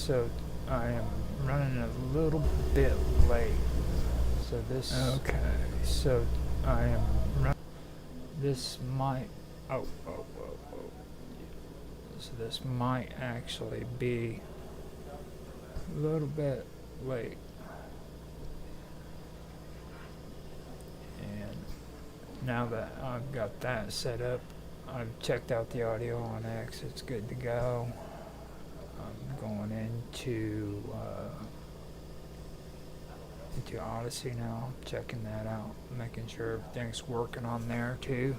so I am running a little bit late. So this. Okay. So I am running. This might. Oh. So this might actually be a little bit late. And now that I've got that set up, I've checked out the audio on X. It's good to go. I'm going into Odyssey now, checking that out, making sure everything's working on there too.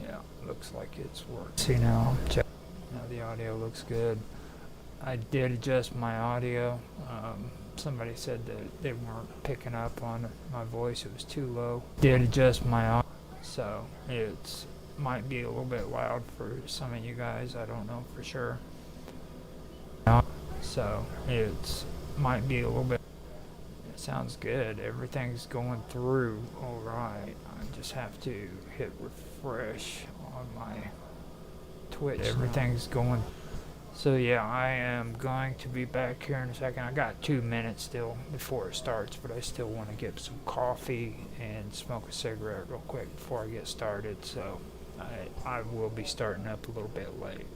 Yeah, looks like it's working. See now, now the audio looks good. I did adjust my audio. Somebody said that they weren't picking up on my voice, it was too low. Did adjust my audio, so it's might be a little bit loud for some of you guys, I don't know for sure. So it's might be a little bit. It sounds good, everything's going through alright. I just have to hit refresh on my Twitch. Everything's going. So yeah, I am going to be back here in a second. I got 2 minutes still before it starts, but I still want to get some coffee and smoke a cigarette real quick before I get started. So I will be starting up a little bit late.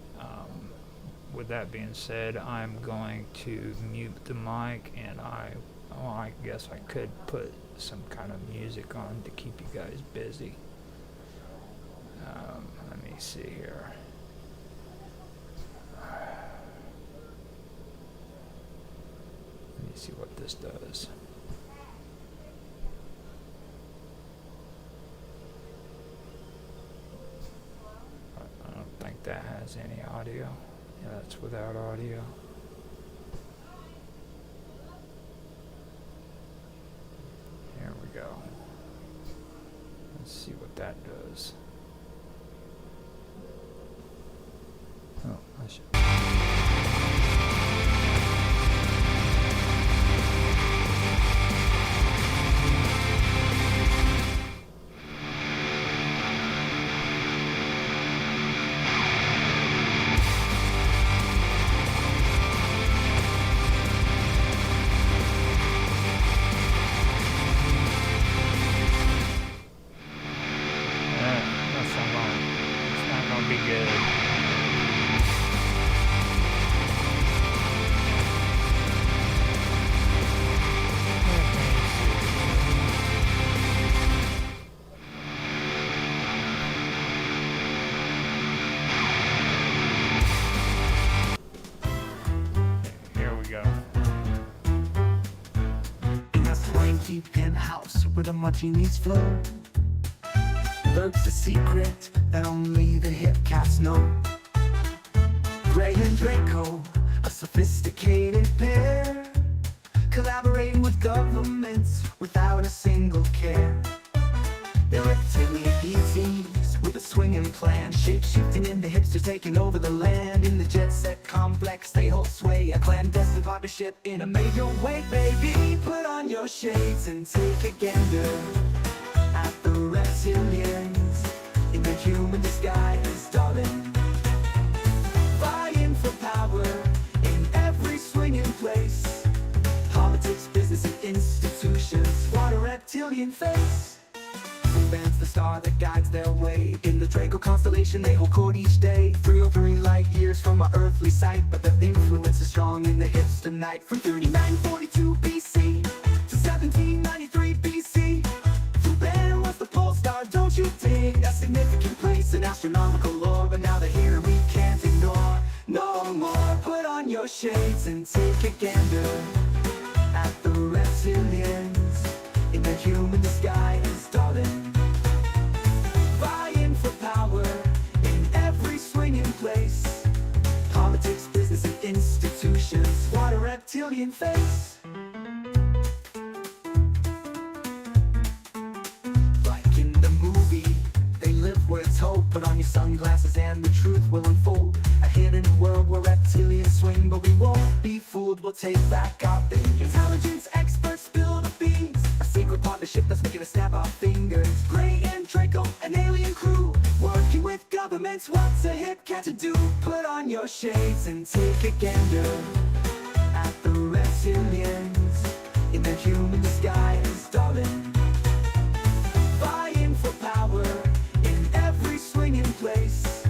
With that being said, I'm going to mute the mic, and I guess I could put some kind of music on to keep you guys busy. Let me see here. Let me see what this does. I don't think that has any audio. Yeah, that's without audio. Here we go. Let's see what that does. Oh, I should. Penthouse where the martinis flow, lurks a secret that only the hip cats know. Gray and Draco, a sophisticated pair, collaborating with governments without a single care. They're reptilian PCs with a swinging plan, shape-shifting in the hipsters taking over the land. In the jet-set complex they hold sway, a clandestine partnership in a major way. Baby, put on your shades and take a gander at the reptilians in their human disguise, darling. Vying for power in every swinging place, politics, business, and institutions. What a reptilian face! Van's the star that guides their way. In the Draco constellation they hold court each day, 303 light years from our earthly sight, but their influence is strong in the hipster night. From 3942 BC to 1793 BC, Van was the pole star, don't you think? A significant place in astronomical lore, but now they're here and we can't ignore. No more, put on your shades and take a gander at the reptilians in their human disguise, darling. Vying for power in every swinging place, politics, business, and institutions. What a reptilian face! Like in the movie, they live where it's hope. Put on your sunglasses and the truth will unfold. A hidden world where reptilians swing, but we won't be fooled. We'll take back our thing. Intelligence experts spill the beans, a secret partnership that's making us snap our fingers. Gray and Draco, an alien crew, working with government governments. What's a hip cat to do? Put on your shades and take a gander at the reptilians in their human disguise, darling. Vying for power in every swinging place.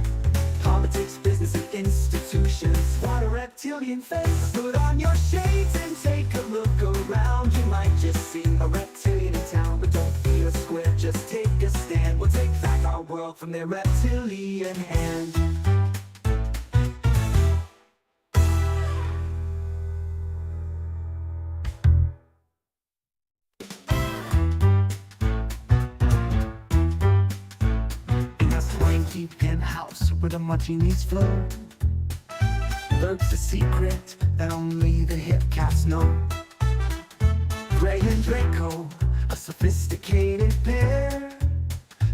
Politics, business, and institutions. What a reptilian face. Put on your shades and take a look around. You might just see a reptilian in town, but don't be a square, just take a stand. We'll take back our world from their reptilian hand. In a swanky penthouse where the martinis flow, lurks a secret that only the hip cats know. Gray and Draco, a sophisticated pair,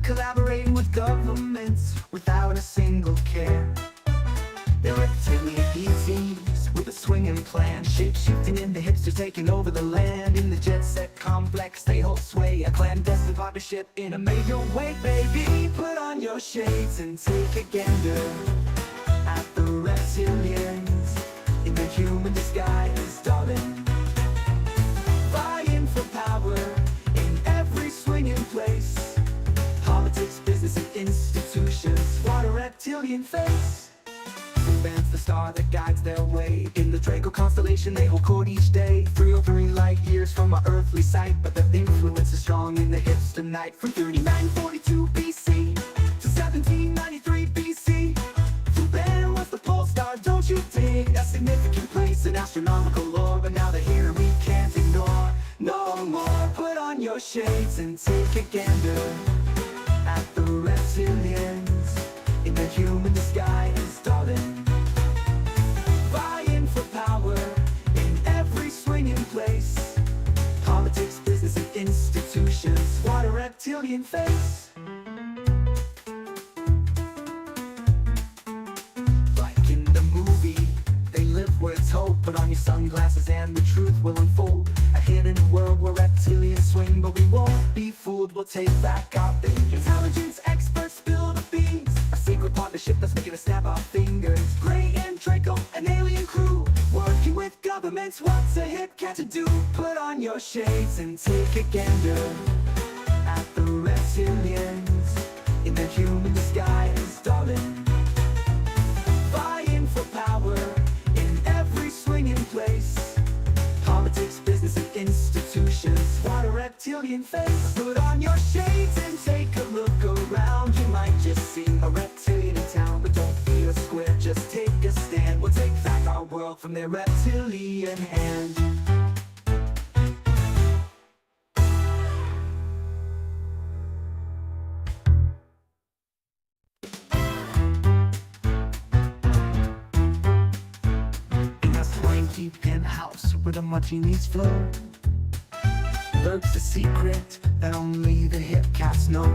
collaborating with governments without a single care. They're reptilian EZs with a swinging plan, shape-shifting in the hipsters, taking over the land. In the jet-set complex they hold sway, a clandestine partnership in a major way. Baby, put on your shades and take a gander at the reptilians in their human disguise, darling. Vying for power in every swinging place. Politics, business, and institutions. What a reptilian face. Bans the star that guides their way. In the Draco constellation they hold court each day. 303 light years from our earthly sight, but their influence is strong in the hipster night. From 3942 BC to 1793 BC, Fluban was the pole star, don't you dig? A significant place in astronomical lore, but now they're here and we can't ignore. No more. Put on your shades and take a gander at the reptilians in their human disguise, darling. Vying for power in every swinging place. Politics, business, and institutions. What a reptilian face. Like in the movie, they live where it's hope. Put on your sunglasses and the truth will unfold. A hidden world where reptilians swing, but we won't be fooled. We'll take back our things. Intelligence experts spill the beans. A secret partnership that's making us snap our fingers. Gray and Draco, an alien crew, working with governments. What's a hip cat to do? Put on your shades and take a gander at the reptilians in their human disguise, darling. Vying for power in every swinging place. Politics, business, and institutions. What a reptilian face. Put on your shades and take a look around. You might just see a reptilian in town, but don't be a square, just take a stand. We'll take back our world from their reptilian hand. In a swanky penthouse where the martinis flow, lurks a secret that only the hip cats know.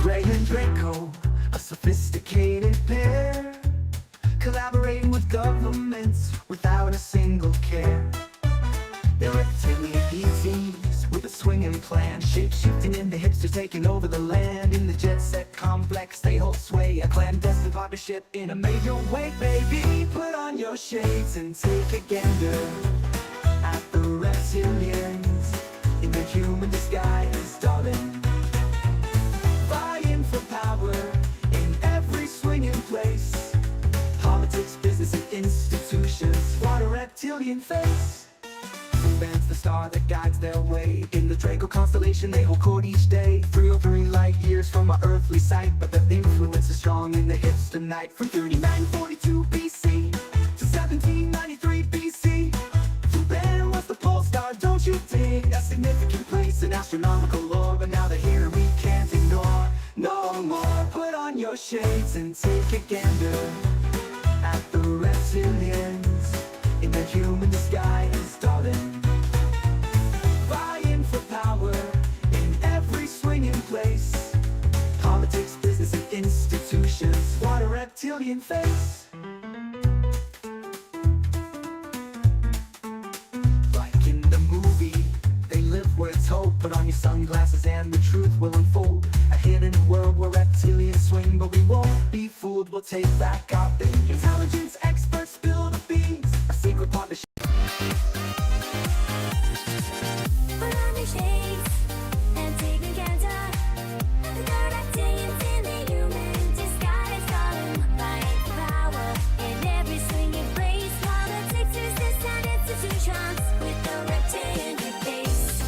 Gray and Draco, a sophisticated pair, collaborating with governments without a single care. They're reptilian EZs with a swinging plan, shape-shifting in the hipsters, taking over the land. In the jet-set complex they hold sway, a clandestine partnership in a major way. Baby, put on your shades and take a gander at the reptilians in their human disguise, darling. Vying for power in every swinging place. Politics, business, and institutions. What a reptilian face. Fluban's the star that guides their way. In the Draco constellation they hold court each day. 303 light years from our earthly sight, but their influence is strong in the hipster night. From 3942 BC to 1793 BC, Fluban was the pole star, don't you dig? A significant place in astronomical lore, but now they're here and we can't ignore. No more. Put on your shades and take a gander at the reptilians in their human disguise, darling. Vying for power in every swinging place. Politics, business, and institutions. What a reptilian face. Like in the movie, they live where it's hope. Put on your sunglasses and the truth will unfold. A hidden world where reptilians swing, but we won't be fooled. We'll take back our thing. Intelligence experts spill the beans. A secret partnership. Put on your shades and take encounter. The dark actions in the human disguise. Calling by power in every swing you place. Politics, resist, and institutions with the reptilian face.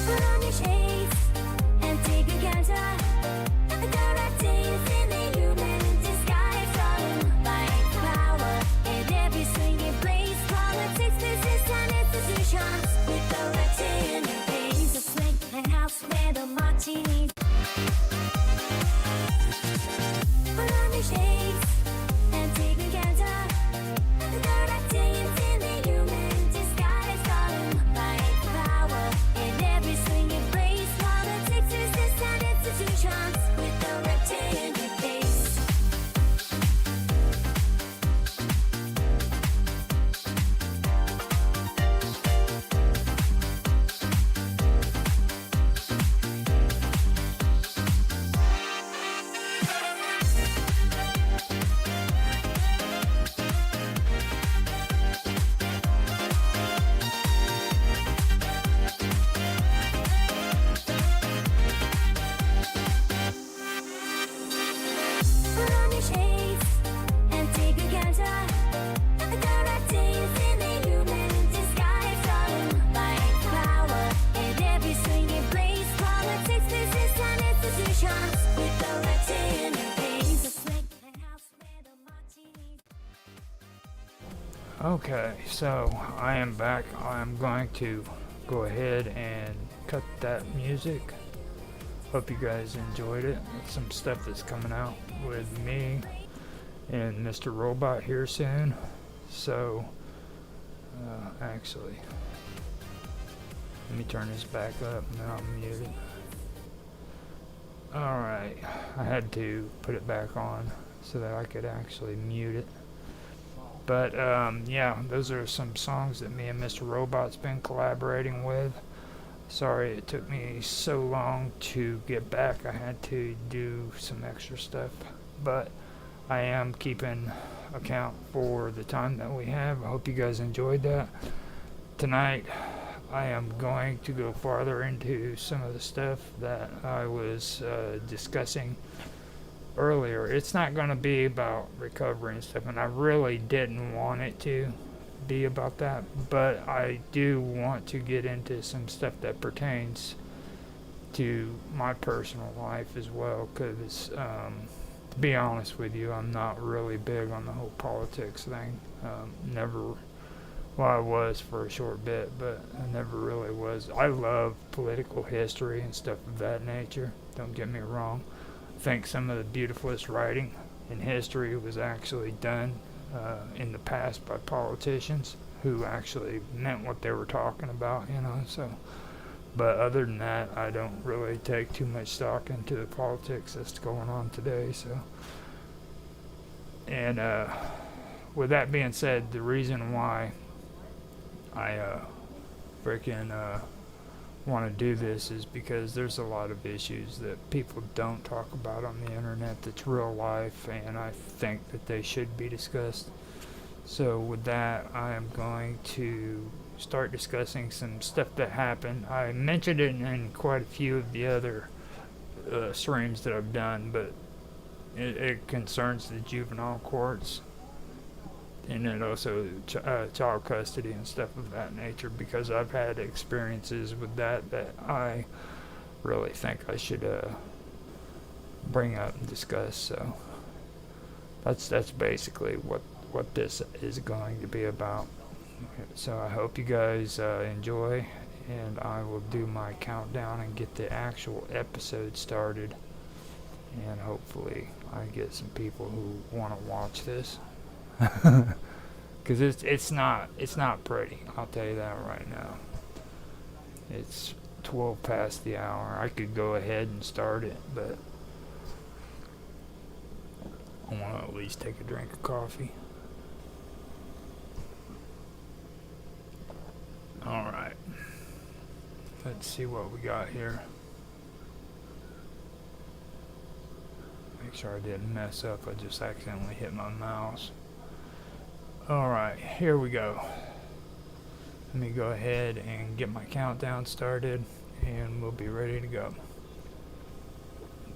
Put on your shades and take encounter. The dark actions in the human disguise. Calling by power in every swing you place. Politics, business, and institutions with the reptilian face. A swing and house where the martinis. Put on your shades and take encounter. The dark actions in the human disguise. Calling by power in every swing you place. Politics, business, and institutions with the reptilian face. Put on your shades and take encounter. The dark actions in the human disguise. Calling by power in every swing you place. Politics, business, and institutions with the reptilian face. A swing and house where the martinis. Okay, so I am back. I'm going to go ahead and cut that music. Hope you guys enjoyed it. It's some stuff that's coming out with me and Mr. Robot here soon. So, actually, let me turn this back up and then I'll mute it. Alright, I had to put it back on so that I could actually mute it. But yeah, those are some songs that me and Mr. Robot's been collaborating with. Sorry it took me so long to get back. I had to do some extra stuff. But I am keeping account for the time that we have. I hope you guys enjoyed that. Tonight I am going to go farther into some of the stuff that I was discussing earlier. It's not going to be about recovery and stuff, and I really didn't want it to be about that, but I do want to get into some stuff that pertains to my personal life as well, because to be honest with you, I'm not really big on the whole politics thing. Never, well, I was for a short bit, but I never really was. I love political history and stuff of that nature, don't get me wrong. I think some of the beautifulest writing in history was actually done in the past by politicians who actually meant what they were talking about, you know. So, but other than that, I don't really take too much stock into the politics that's going on today. So, and with that being said, the reason why I freaking want to do this is because there's a lot of issues that people don't talk about on the internet that's real life, and I think that they should be discussed. So with that, I am going to start discussing some stuff that happened. I mentioned it in quite a few of the other streams that I've done, but it concerns the juvenile courts, and then also child custody and stuff of that nature, because I've had experiences with that I really think I should bring up and discuss. So that's basically what this is going to be about. So I hope you guys enjoy, and I will do my countdown and get the actual episode started. and hopefully I get some people who want to watch this. Because it's not pretty, I'll tell you that right now. It's 12 past the hour. I could go ahead and start it, but I want to at least take a drink of coffee. Alright, let's see what we got here. Make sure I didn't mess up. I just accidentally hit my mouse. Alright, here we go. Let me go ahead and get my countdown started, and we'll be ready to go.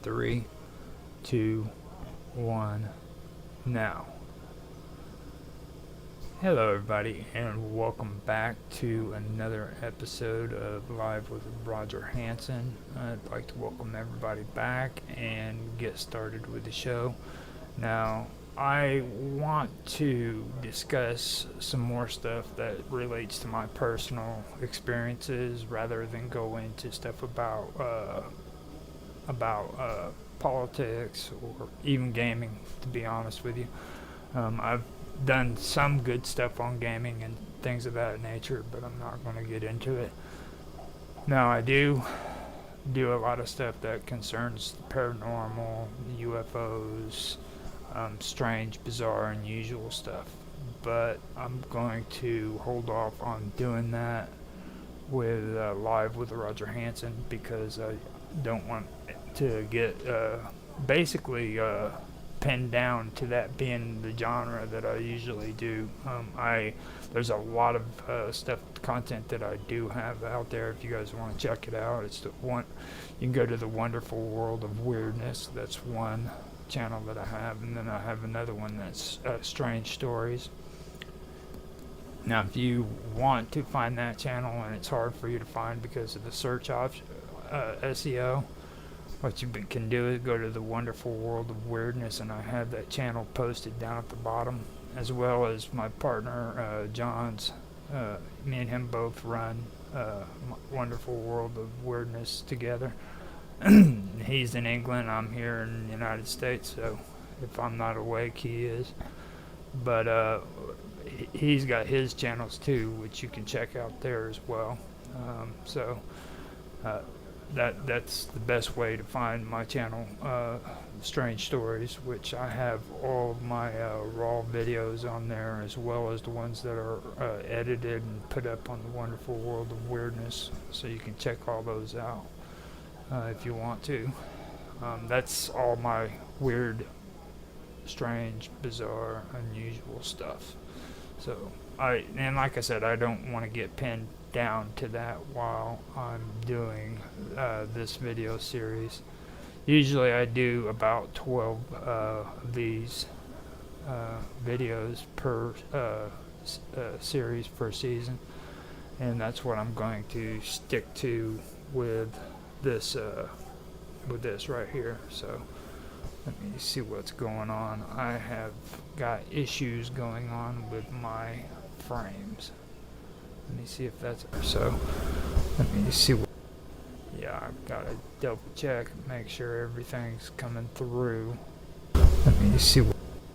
3, 2, 1, now. Hello everybody, and welcome back to another episode of Live with Roger Hanson. I'd like to welcome everybody back and get started with the show. Now, I want to discuss some more stuff that relates to my personal experiences rather than go into stuff about politics or even gaming, to be honest with you. I've done some good stuff on gaming and things of that nature, but I'm not going to get into it. Now, I do a lot of stuff that concerns the paranormal, UFOs, strange, bizarre, unusual stuff, but I'm going to hold off on doing that with Live with Roger Hanson, because I don't want to get basically pinned down to that being the genre that I usually do. There's a lot of content that I do have out there. If you guys want to check it out, it's you can go to the Wonderful World of Weirdness. That's one channel that I have, and then I have another one that's Strange Stories. Now, if you want to find that channel and it's hard for you to find because of the search option, SEO, what you can do is go to the Wonderful World of Weirdness, and I have that channel posted down at the bottom, as well as my partner John's. Me and him both run Wonderful World of Weirdness together. He's in England, I'm here in the United States, so if I'm not awake, he is. But he's got his channels too, which you can check out there as well. That's the best way to find my channel, Strange Stories, which I have all of my raw videos on there, as well as the ones that are edited and put up on the Wonderful World of Weirdness, so you can check all those out if you want to. That's all my weird, strange, bizarre, unusual stuff. So and like I said, I don't want to get pinned down to that while I'm doing this video series. Usually I do about 12 of these videos per series per season, and that's what I'm going to stick to with this right here. So let me see what's going on. I have got issues going on with my frames. Let me see if that's so. Let me see. Yeah, I've got to double check, make sure everything's coming through. Let me see.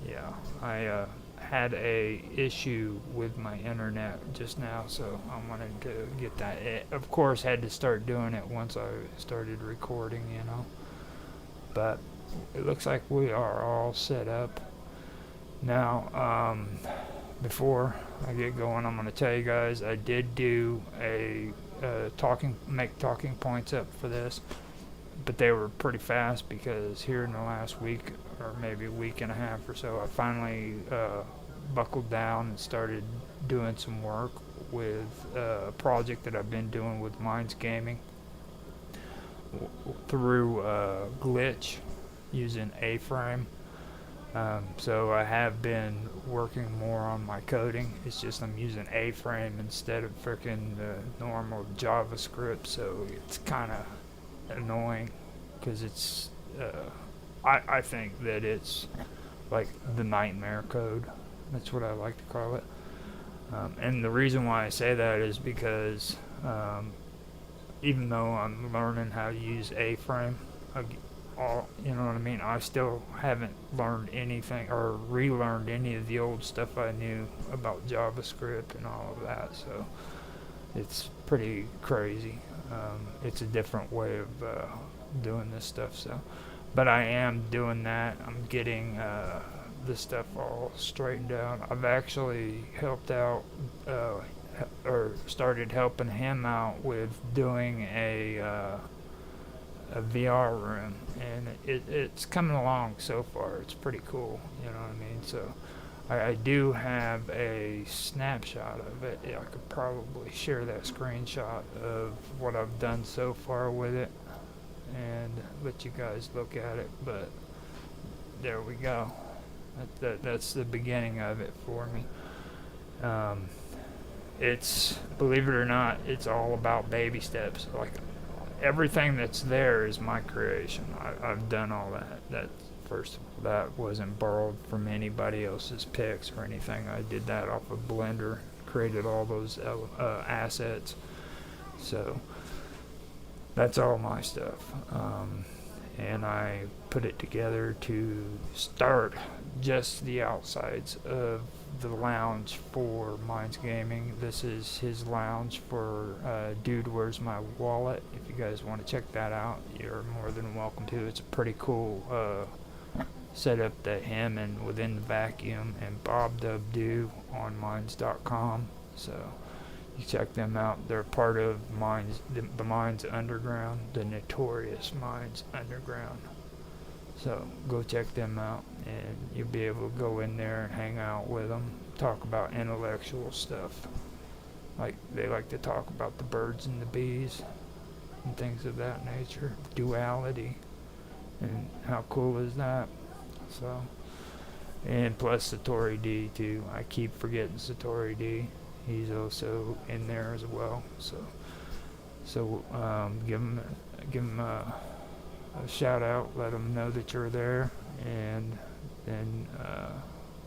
Yeah, I had a issue with my internet just now, so I wanted to get that. Of course, had to start doing it once I started recording, you know. But it looks like we are all set up now. Before I get going, I'm going to tell you guys I did do a make talking points up for this, but they were pretty fast, because here in the last week, or maybe a week and a half or so, I finally buckled down and started doing some work with a project that I've been doing with Minds Gaming through Glitch using A-frame. So I have been working more on my coding. It's just I'm using A-frame instead of freaking the normal JavaScript, so it's kind of annoying, because it's I think that it's like the nightmare code. That's what I like to call it. And the reason why I say that is because even though I'm learning how to use A-frame, all, you know what I mean? I still haven't learned anything or relearned any of the old stuff I knew about JavaScript and all of that. So it's pretty crazy. It's a different way of doing this stuff. So, but I am doing that. I'm getting this stuff all straightened out. I've actually helped out or started helping him out with doing a VR room, and it's coming along so far. It's pretty cool, you know what I mean? So I do have a snapshot of it. I could probably share that screenshot of what I've done so far with it and let you guys look at it, but there we go. That's the beginning of it for me. It's, believe it or not, it's all about baby steps. Like, everything that's there is my creation. I've done all that. That wasn't borrowed from anybody else's pics or anything. I did that off of Blender, created all those assets. So that's all my stuff. And I put it together to start just the outsides of the lounge for Minds Gaming. This is his lounge for Dude Where's My Wallet. If you guys want to check that out, you're more than welcome to. It's a pretty cool setup that him and Within the Vacuum and Bob Dub do on Minds.com. So you check them out. They're part of Minds, the Minds Underground, the notorious Minds Underground. So go check them out, and you'll be able to go in there and hang out with them, talk about intellectual stuff. Like, they like to talk about the birds and the bees and things of that nature, duality, and how cool is that? So, and plus Satori D too. I keep forgetting Satori D. He's also in there as well. So give him a shout out. Let him know that you're there, and then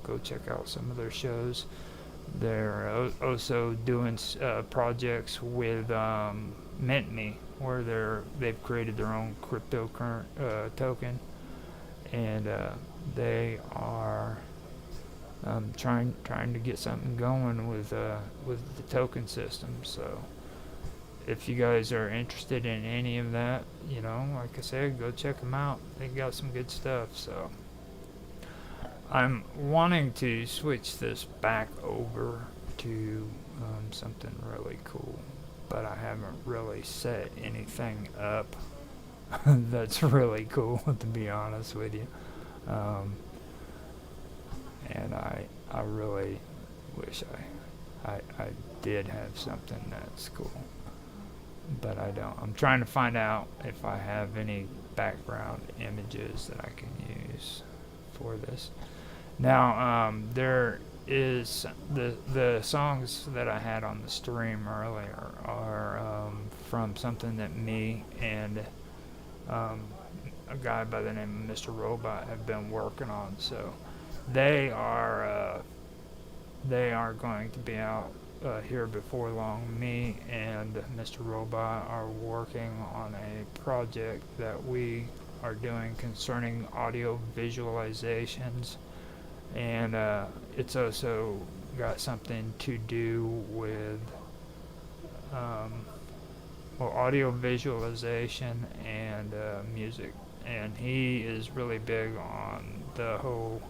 go check out some of their shows. They're also doing projects with Mint Me, where they've created their own cryptocurrency token, and they are trying to get something going with the token system. So if you guys are interested in any of that, you know, like I said, go check them out. They got some good stuff. So I'm wanting to switch this back over to something really cool, but I haven't really set anything up that's really cool, to be honest with you. And I really wish I did have something that's cool, but I don't. I'm trying to find out if I have any background images that I can use for this. Now, there is the songs that I had on the stream earlier are from something that me and a guy by the name of Mr. Robot have been working on. So they are going to be out here before long. Me and Mr. Robot are working on a project that we are doing concerning audio visualizations, and it's also got something to do with audio visualization and music. And he is really big on the whole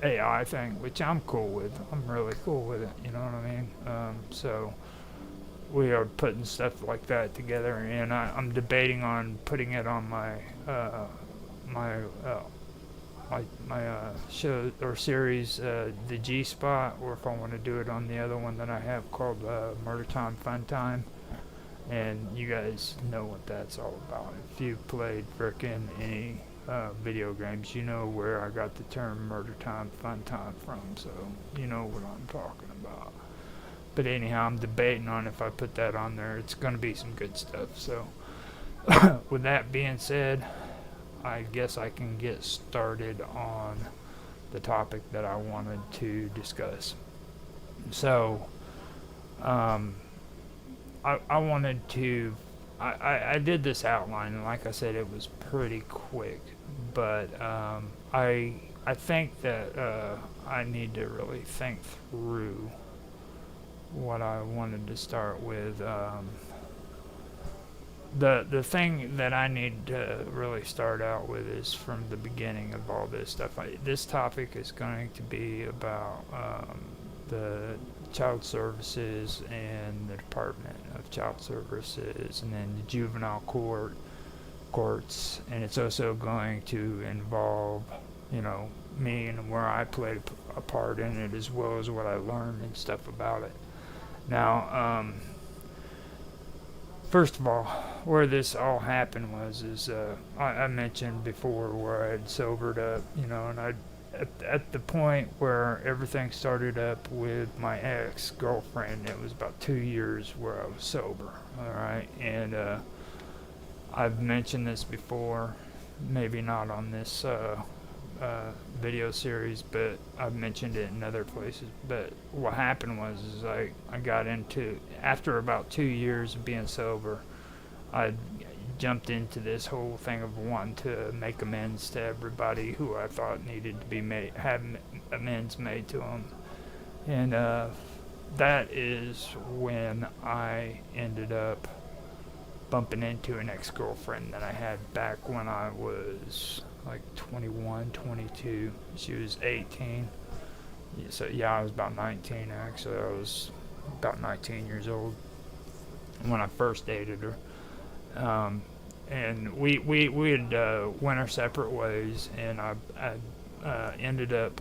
AI thing, which I'm cool with. I'm really cool with it, you know what I mean? So we are putting stuff like that together, and I'm debating on putting it on my show or series, the G Spot, or if I want to do it on the other one that I have called Murder Time Fun Time. And you guys know what that's all about. If you've played frickin' any video games, you know where I got the term Murder Time Fun Time from, so you know what I'm talking about. But anyhow, I'm debating on if I put that on there. It's going to be some good stuff. So with that being said, I guess I can get started on the topic that I wanted to discuss. So I wanted to I did this outline, and like I said, it was pretty quick. But I think that I need to really think through what I wanted to start with. The thing that I need to really start out with is from the beginning of all this stuff. This topic is going to be about the child services and the Department of Child Services, and then the juvenile courts, and it's also going to involve, you know, me and where I played a part in it, as well as what I learned and stuff about it. Now, first of all, where this all happened is I mentioned before where I had sobered up, you know, and at the point where everything started up with my ex-girlfriend, it was about 2 years where I was sober, all right, and I've mentioned this before, maybe not on this video series, but I've mentioned it in other places. But what happened was is I got into, after about 2 years of being sober, I jumped into this whole thing of wanting to make amends to everybody who I thought needed to be made, have amends made to them, and that is when I ended up bumping into an ex-girlfriend that I had back when I was like 21, 22. She was 18. So yeah, I was about 19 actually. I was about 19 years old when I first dated her. And we had went our separate ways, and I ended up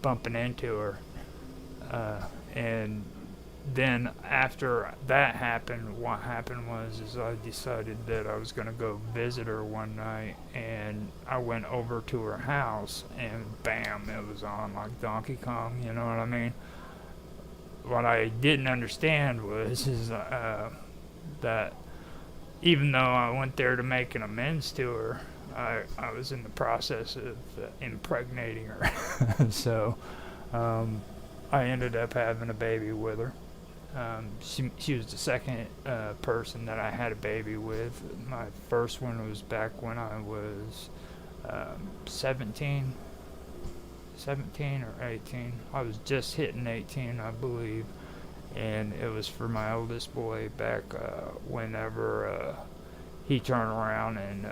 bumping into her. And then after that happened, what happened was is I decided that I was going to go visit her one night, and I went over to her house, and bam, it was on like Donkey Kong, you know what I mean? What I didn't understand was is that even though I went there to make an amends to her, I was in the process of impregnating her. So I ended up having a baby with her. She was the second person that I had a baby with. My first one was back when I was 17 or 18. I was just hitting 18, I believe, and it was for my oldest boy back whenever he turned around and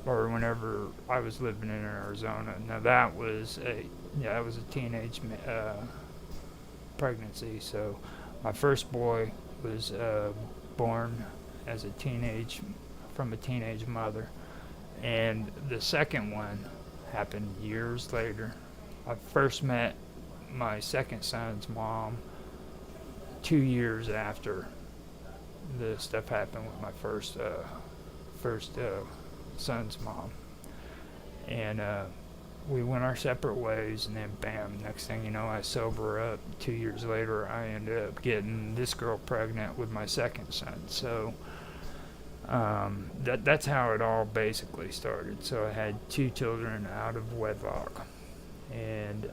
or whenever I was living in Arizona. Now that was a teenage pregnancy. So my first boy was born as from a teenage mother, and the second one happened years later. I first met my second son's mom 2 years after the stuff happened with my first son's mom, and we went our separate ways, and then bam, next thing you know, I sober up. 2 years later, I ended up getting this girl pregnant with my second son. So that's how it all basically started. So I had 2 children out of wedlock, and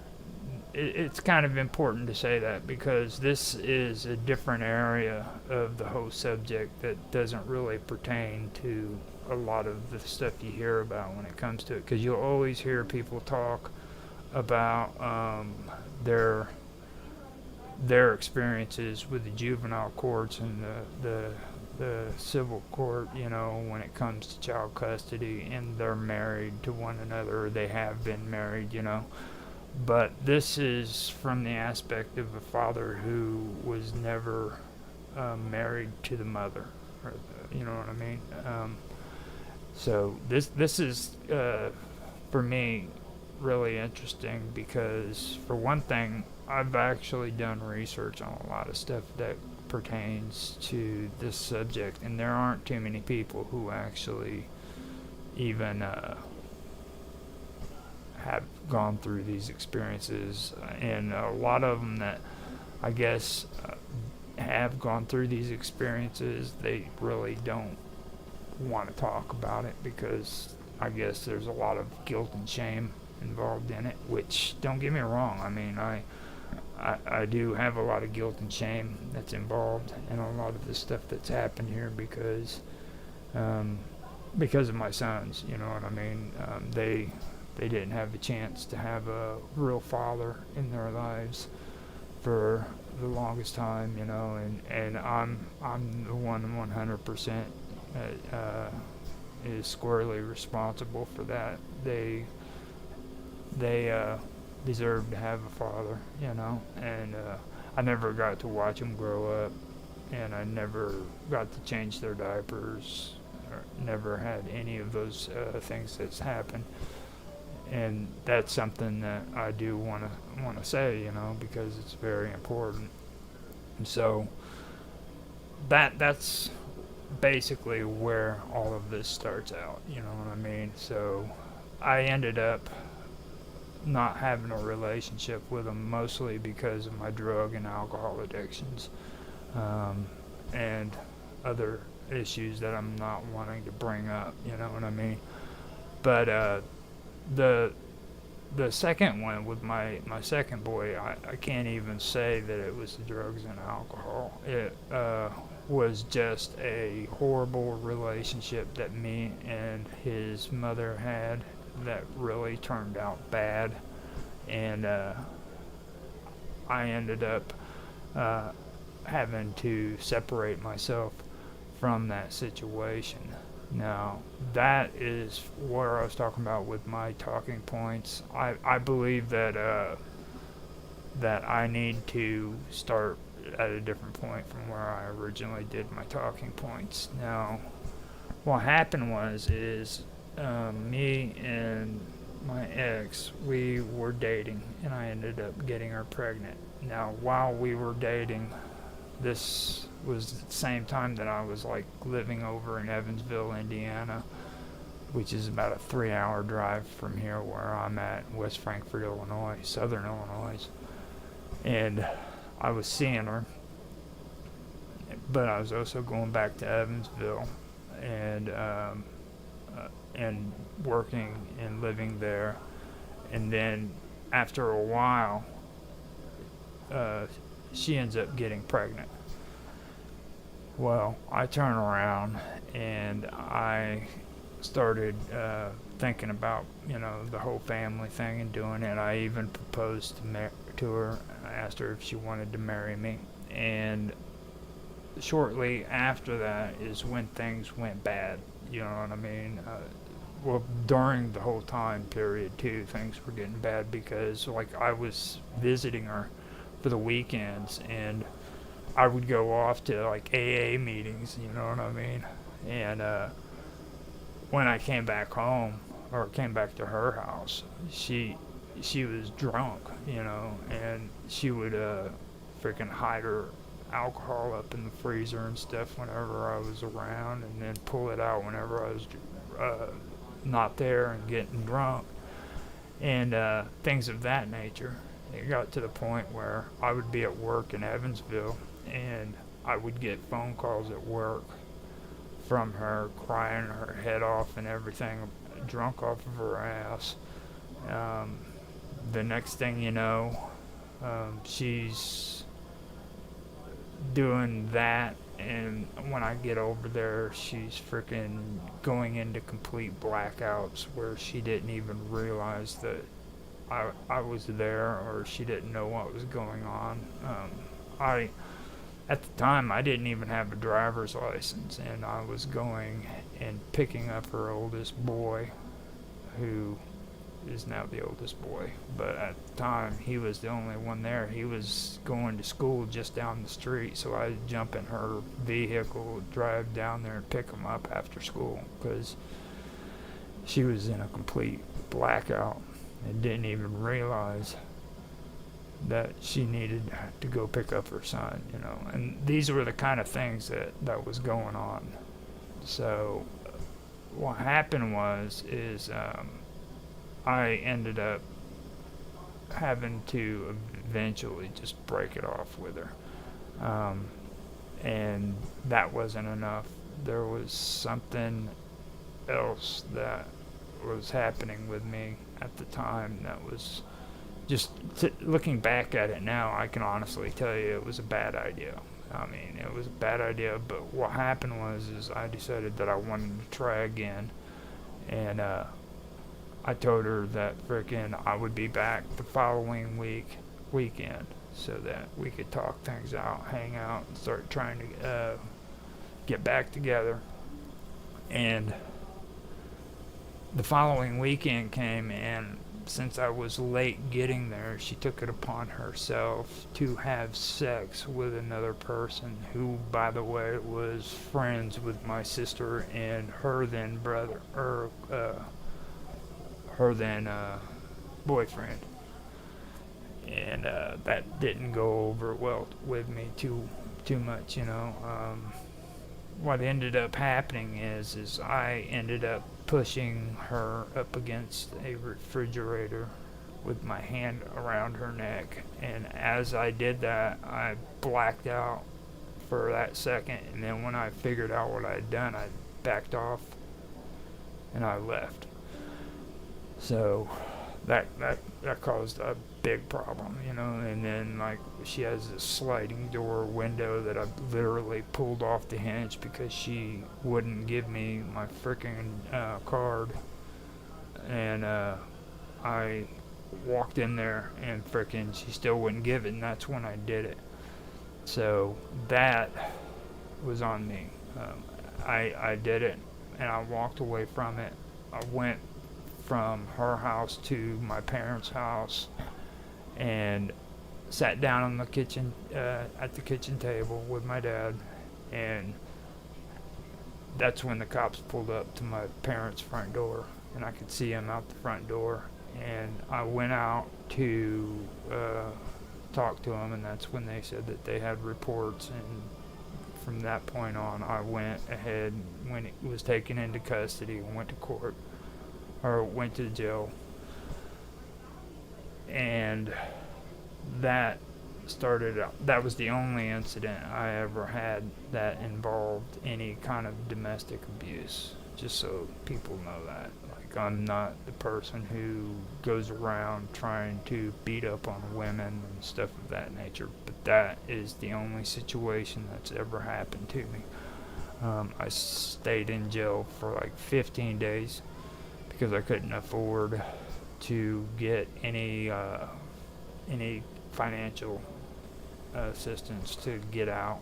it's kind of important to say that because this is a different area of the whole subject that doesn't really pertain to a lot of the stuff you hear about when it comes to it, because you'll always hear people talk about their experiences with the juvenile courts and the civil court, you know, when it comes to child custody, and they're married to one another, or they have been married, you know. But this is from the aspect of a father who was never married to the mother, or you know what I mean. So this is for me really interesting because, for one thing, I've actually done research on a lot of stuff that pertains to this subject, and there aren't too many people who actually even have gone through these experiences, and a lot of them that I guess have gone through these experiences, they really don't want to talk about it because I guess there's a lot of guilt and shame involved in it, which, don't get me wrong, I mean, I do have a lot of guilt and shame that's involved in a lot of the stuff that's happened here because of my sons. You know what I mean? They didn't have the chance to have a real father in their lives for the longest time, you know, and I'm the one 100% is squarely responsible for that. They deserve to have a father, you know, and I never got to watch them grow up, and I never got to change their diapers, or never had any of those things that's happened. And that's something that I do want to say, you know, because it's very important. And so that's basically where all of this starts out, you know what I mean? So I ended up not having a relationship with them mostly because of my drug and alcohol addictions, and other issues that I'm not wanting to bring up, you know what I mean? But the second one with my second boy, I can't even say that it was the drugs and alcohol. It was just a horrible relationship that me and his mother had that really turned out bad, and I ended up having to separate myself from that situation. Now, that is what I was talking about with my talking points. I believe that that I need to start at a different point from where I originally did my talking points. Now, what happened is me and my ex, we were dating, and I ended up getting her pregnant. Now, while we were dating, this was the same time that I was like living over in Evansville, Indiana, which is about a 3-hour drive from here where I'm at, West Frankfort, Illinois, Southern Illinois. And I was seeing her, but I was also going back to Evansville and working and living there. And then after a while, she ends up getting pregnant. Well, I turn around and I started thinking about, you know, the whole family thing and doing it. I even proposed to her. I asked her if she wanted to marry me. And shortly after that is when things went bad. You know what I mean? Well, during the whole time period, too, things were getting bad because, like, I was visiting her for the weekends, and I would go off to like AA meetings, you know what I mean? And when I came back home, or came back to her house, she was drunk, you know, and she would freaking hide her alcohol up in the freezer and stuff whenever I was around, and then pull it out whenever I was not there and getting drunk, and things of that nature. It got to the point where I would be at work in Evansville, and I would get phone calls at work from her crying her head off and everything, drunk off of her ass. The next thing you know, she's doing that, and when I get over there, she's freaking going into complete blackouts where she didn't even realize that I was there, or she didn't know what was going on. At the time, I didn't even have a driver's license, and I was going and picking up her oldest boy, who is now the oldest boy. But at the time, he was the only one there. He was going to school just down the street, so I'd jump in her vehicle, drive down there, and pick him up after school, because she was in a complete blackout and didn't even realize that she needed to go pick up her son, you know. And these were the kind of things that was going on. So what happened is I ended up having to eventually just break it off with her. And that wasn't enough. There was something else that was happening with me at the time that was just looking back at it now, I can honestly tell you it was a bad idea. I mean, it was a bad idea, but what happened was is I decided that I wanted to try again, and I told her that frickin' I would be back the following weekend, so that we could talk things out, hang out, and start trying to get back together. And the following weekend came, and since I was late getting there, she took it upon herself to have sex with another person who, by the way, was friends with my sister and her then brother, or her then boyfriend. And that didn't go over well with me too much, you know. What ended up happening is I ended up pushing her up against a refrigerator with my hand around her neck, and as I did that, I blacked out for that second, and then when I figured out what I had done, I backed off and I left. So that caused a big problem, you know. And then, like, she has this sliding door window that I literally pulled off the hinge because she wouldn't give me my freaking card. And I walked in there and frickin' she still wouldn't give it, and that's when I did it. So that was on me. I did it, and I walked away from it. I went from her house to my parents' house and sat down on the kitchen at the kitchen table with my dad, and that's when the cops pulled up to my parents' front door, and I could see him out the front door. And I went out to talk to them, and that's when they said that they had reports. And from that point on, I went ahead, when it was taken into custody, went to court, or went to jail. And that was the only incident I ever had that involved any kind of domestic abuse, just so people know that. Like, I'm not the person who goes around trying to beat up on women and stuff of that nature, but that is the only situation that's ever happened to me. I stayed in jail for like 15 days because I couldn't afford to get any financial assistance to get out.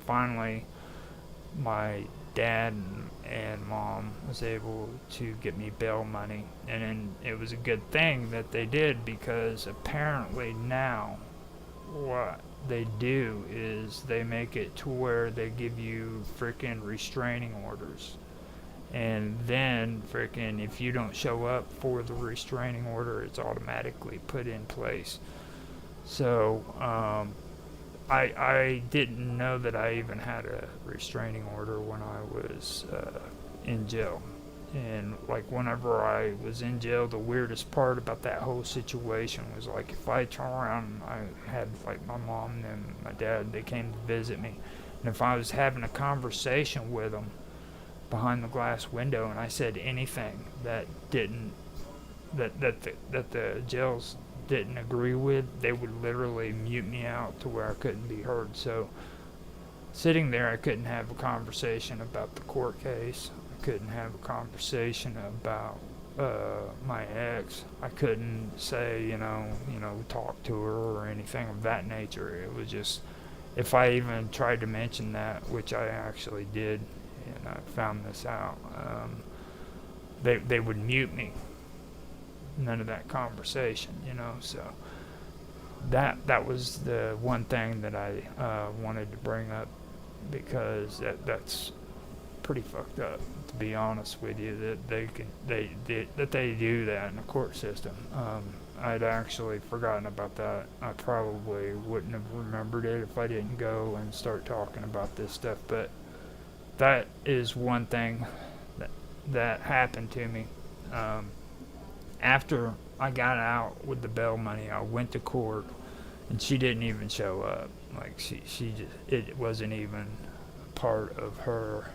Finally, my dad and mom was able to get me bail money, and then it was a good thing that they did, because apparently now what they do is they make it to where they give you freaking restraining orders, and then freaking if you don't show up for the restraining order, it's automatically put in place. So I didn't know that I even had a restraining order when I was in jail. And like, whenever I was in jail, the weirdest part about that whole situation was, like, if I turn around, I had like my mom and my dad, they came to visit me, and if I was having a conversation with them behind the glass window and I said anything that the jails didn't agree with, they would literally mute me out to where I couldn't be heard. So sitting there, I couldn't have a conversation about the court case. I couldn't have a conversation about my ex. I couldn't say, you know, talk to her or anything of that nature. It was just, if I even tried to mention that, which I actually did, and I found this out, they would mute me. None of that conversation, you know. So that was the one thing that I wanted to bring up, because that's pretty fucked up, to be honest with you, that they do that in the court system. I'd actually forgotten about that. I probably wouldn't have remembered it if I didn't go and start talking about this stuff, but that is one thing that happened to me. After I got out with the bail money, I went to court, and she didn't even show up. Like, she just, it wasn't even part of her,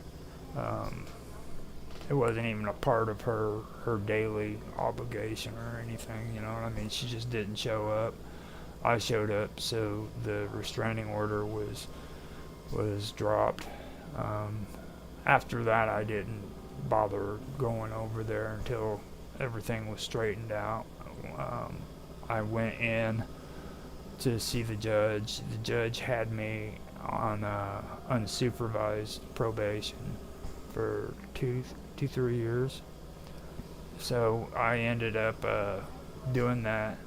it it wasn't even a part of her daily obligation or anything, you know what I mean? She just didn't show up. I showed up, so the restraining order was dropped. After that, I didn't bother going over there until everything was straightened out. I went in to see the judge. The judge had me on unsupervised probation for 3 years. So I ended up doing that.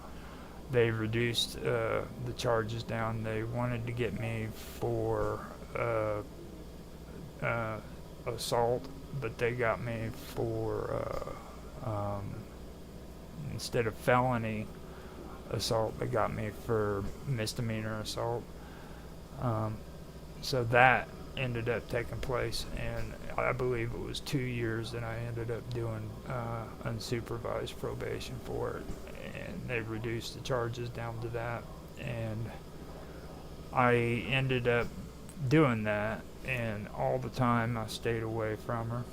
They reduced the charges down. They wanted to get me for assault, but they got me for instead of felony assault, they got me for misdemeanor assault. So that ended up taking place, and I believe it was 2 years that I ended up doing unsupervised probation for it, and they reduced the charges down to that, and I ended up doing that, and all the time I stayed away from her.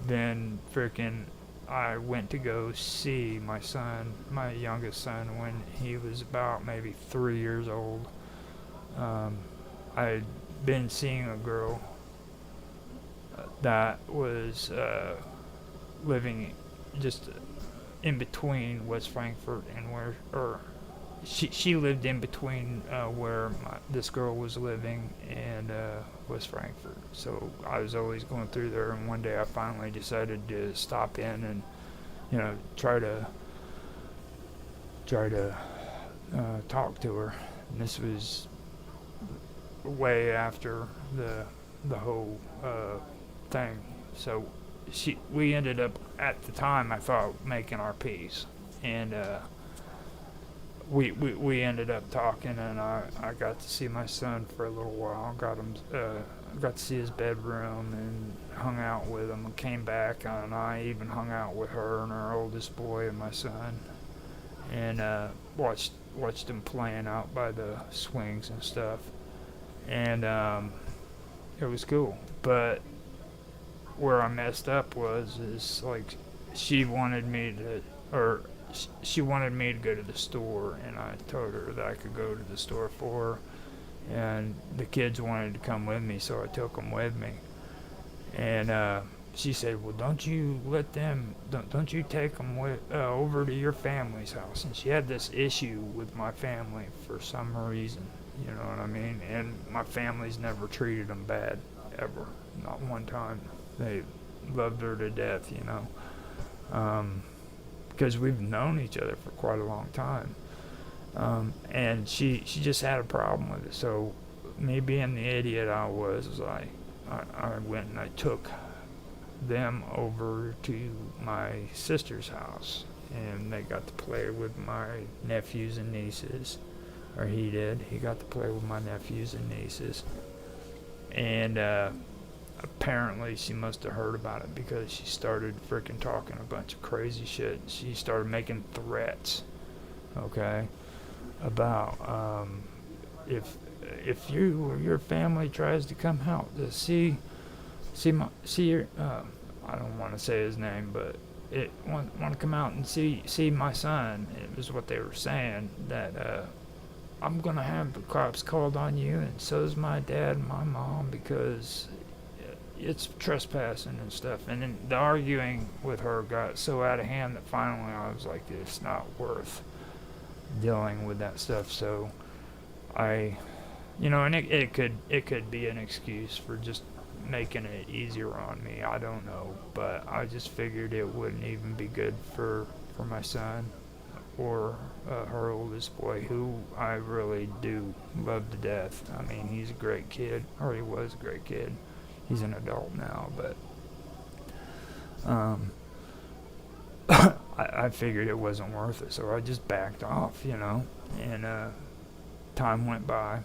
Then freaking I went to go see my son, my youngest son, when he was about maybe 3 years old. I had been seeing a girl that was living just in between West Frankfort and or she lived in between where this girl was living and West Frankfort. So I was always going through there, and one day I finally decided to stop in and, you know, try to talk to her. And this was way after the whole thing. So we ended up, at the time, I thought, making our peace, and we ended up talking, and I got to see my son for a little while. Got to see his bedroom and hung out with him, and came back, and I even hung out with her and her oldest boy and my son, and watched them playing out by the swings and stuff, and it was cool. But where I messed up is like she wanted me to go to the store, and I told her that I could go to the store for her, and the kids wanted to come with me, so I took them with me. And she said, well, don't you take them over to your family's house. And she had this issue with my family for some reason, you know what I mean? And my family's never treated them bad, ever, not one time. They loved her to death, you know, because we've known each other for quite a long time. And she just had a problem with it. So me being the idiot I was I went and I took them over to my sister's house, and they got to play with my nephews and nieces, or he got to play with my nephews and nieces. And apparently she must have heard about it, because she started freaking talking a bunch of crazy shit. She started making threats, okay, about if you or your family tries to come out to see your I don't want to say his name, but it want to come out and see my son. It was what they were saying, that I'm gonna have the cops called on you, and so's my dad and my mom, because it's trespassing and stuff. And then the arguing with her got so out of hand that finally I was like, it's not worth dealing with that stuff. So and it could be an excuse for just making it easier on me, I don't know, but I just figured it wouldn't even be good for my son or her oldest boy, who I really do love to death. I mean, he's a great kid, or he was a great kid. He's an adult now, but I figured it wasn't worth it, so I just backed off, you know. And time went by,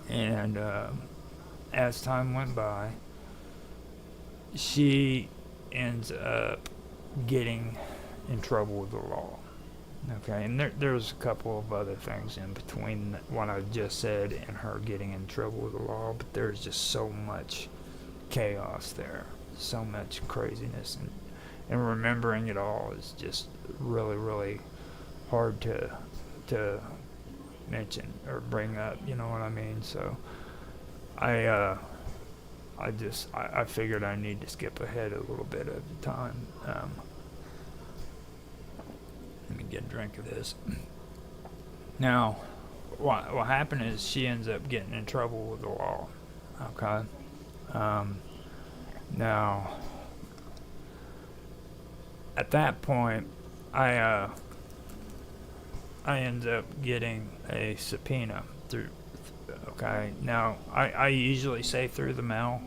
and as time went by, she ends up getting in trouble with the law. Okay, and there's a couple of other things in between what I just said and her getting in trouble with the law, but there's just so much chaos there. so much craziness, and remembering it all is just really, really hard to mention or bring up. You know what I mean? So I figured I need to skip ahead a little bit of the time. Let me get a drink of this. Now, what happened is she ends up getting in trouble with the law. Okay. Now, at that point, I end up getting a subpoena through. Okay. Now, I usually say through the mail,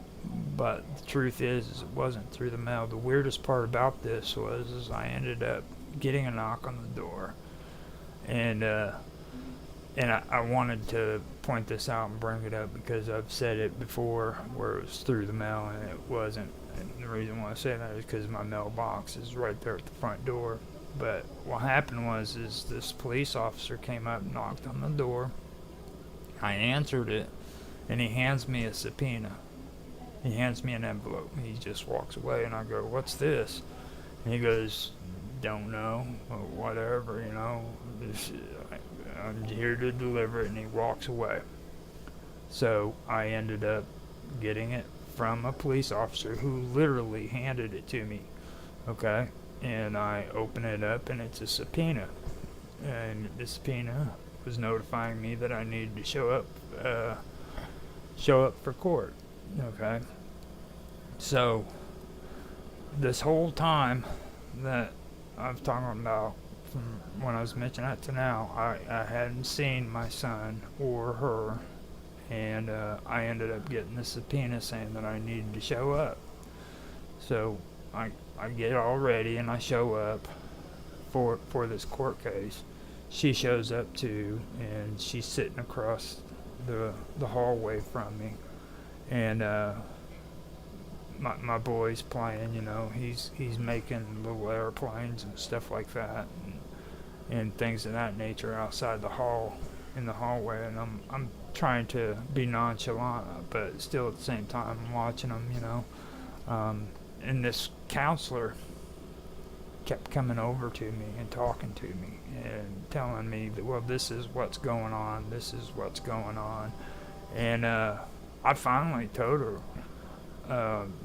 but the truth is it wasn't through the mail. The weirdest part about this was I ended up getting a knock on the door, and I wanted to point this out and bring it up because I've said it before where it was through the mail and it wasn't. And the reason why I say that is because my mailbox is right there at the front door. But what happened was this police officer came up and knocked on the door. I answered it, and he hands me a subpoena. He hands me an envelope. He just walks away, and I go, "What's this?" And he goes, "Don't know," or whatever, you know. I'm here to deliver it, and he walks away. So I ended up getting it from a police officer who literally handed it to me. Okay, and I open it up, and it's a subpoena, and the subpoena was notifying me that I needed to show up for court. Okay, so this whole time that I'm talking about, from when I was mentioning that to now, I hadn't seen my son or her, and I ended up getting the subpoena saying that I needed to show up. So I get it all ready, and I show up for this court case. She shows up too, and she's sitting across the hallway from me, and my boy's playing, you know, he's making little airplanes and stuff like that, and things of that nature outside in the hallway, and I'm trying to be nonchalant, but still at the same time I'm watching them, you know. And this counselor kept coming over to me and talking to me and telling me that, well, this is what's going on, and I finally told her,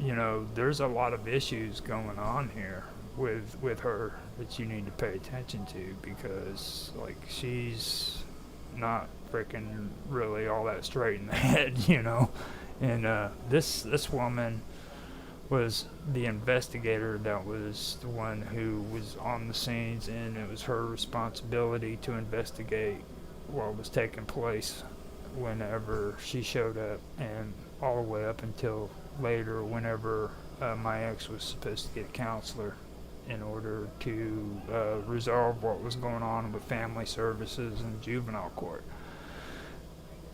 you know, there's a lot of issues going on here with her that you need to pay attention to, because like she's not freaking really all that straight in the head, you know. And this woman was the investigator that was the one who was on the scenes, and it was her responsibility to investigate what was taking place whenever she showed up, and all the way up until later whenever my ex was supposed to get a counselor in order to resolve what was going on with family services and juvenile court.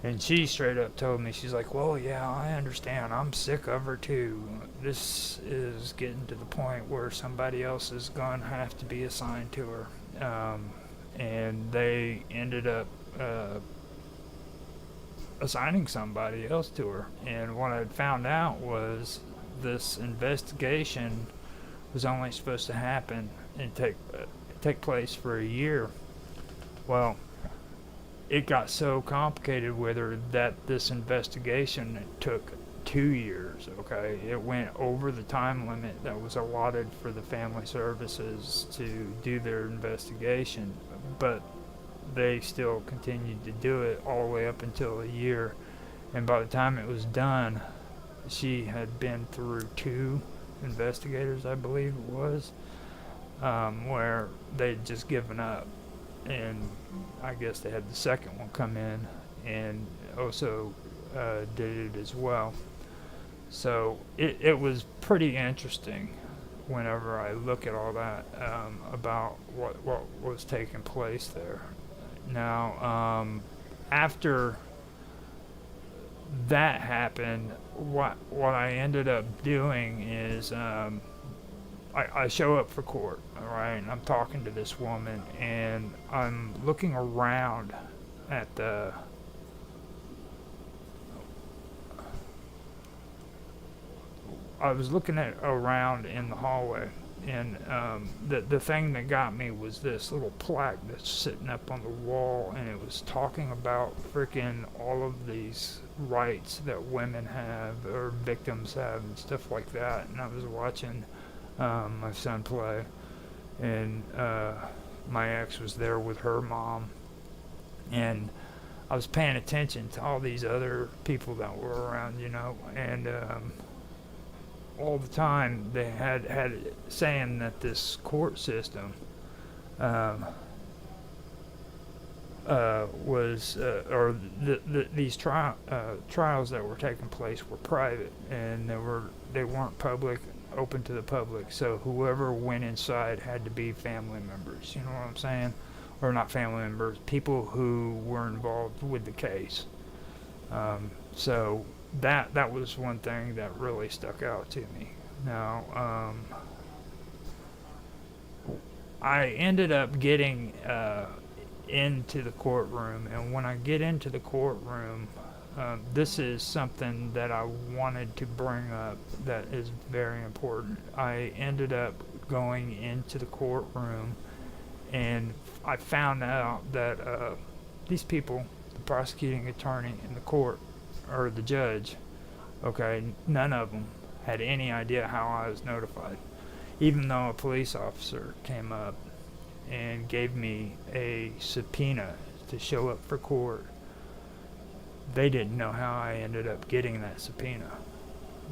And she straight up told me, she's like, well, yeah, I understand. I'm sick of her too. This is getting to the point where somebody else is going to have to be assigned to her. And they ended up assigning somebody else to her. And what I found out was this investigation was only supposed to happen and take place for a year. Well, it got so complicated with her that this investigation took 2 years, okay? It went over the time limit that was allotted for the family services to do their investigation, but they still continued to do it all the way up until a year. And by the time it was done, she had been through 2 investigators, I believe it was, where they'd just given up. And I guess they had the second one come in and also did it as well. So it was pretty interesting whenever I look at all that about what was taking place there. Now, after that happened, what I ended up doing is I show up for court, all right, and I'm talking to this woman, and I'm looking around at the I was looking at around in the hallway, and the thing that got me was this little plaque that's sitting up on the wall, and it was talking about freaking all of these rights that women have or victims have and stuff like that. And I was watching my son play, and my ex was there with her mom, and I was paying attention to all these other people that were around, and all the time they had saying that this court system was or these trials that were taking place were private, and they weren't public, open to the public. So whoever went inside had to be family members. You know what I'm saying? Or not family members, people who were involved with the case. So that was one thing that really stuck out to me. Now, I ended up getting into the courtroom, and when I get into the courtroom, this is something that I wanted to bring up that is very important. I ended up going into the courtroom, and I found out that these people, the prosecuting attorney and the court, or the judge, okay, none of them had any idea how I was notified. Even though a police officer came up and gave me a subpoena to show up for court, they didn't know how I ended up getting that subpoena.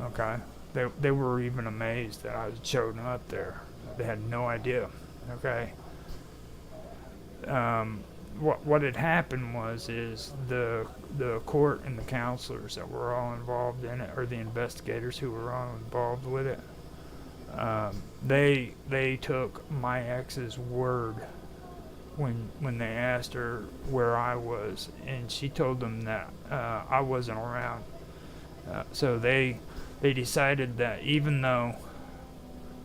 Okay, they were even amazed that I was showing up there. They had no idea. Okay. What had happened is the court and the counselors that were all involved in it, or the investigators who were all involved with it, they took my ex's word when they asked her where I was, and she told them that I wasn't around. So they decided that even though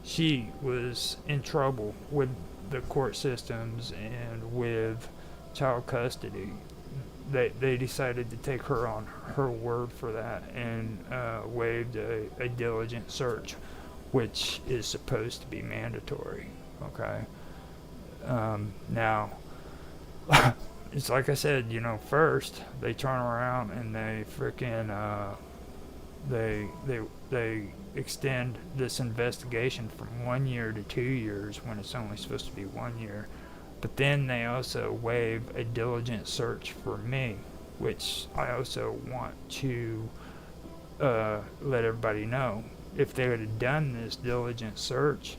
she was in trouble with the court systems and with child custody, they decided to take her on her word for that, and waived a diligent search, which is supposed to be mandatory. Okay. Now, it's like I said, first they turn around and they freaking they extend this investigation from 1 year to 2 years when it's only supposed to be 1 year. But then they also waive a diligent search for me, which I also want to let everybody know. If they would have done this diligent search,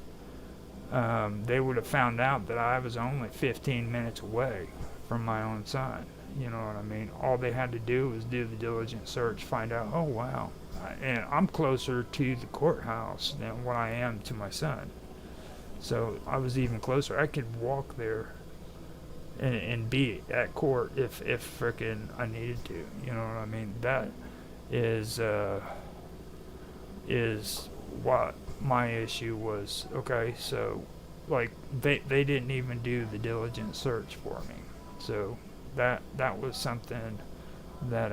they would have found out that I was only 15 minutes away from my own son. You know what I mean? All they had to do was do the diligent search, find out, oh wow, and I'm closer to the courthouse than what I am to my son. So I was even closer. I could walk there and be at court if frickin' I needed to. You know what I mean? That is what my issue was. Okay, so like they didn't even do the diligent search for me. So that was something that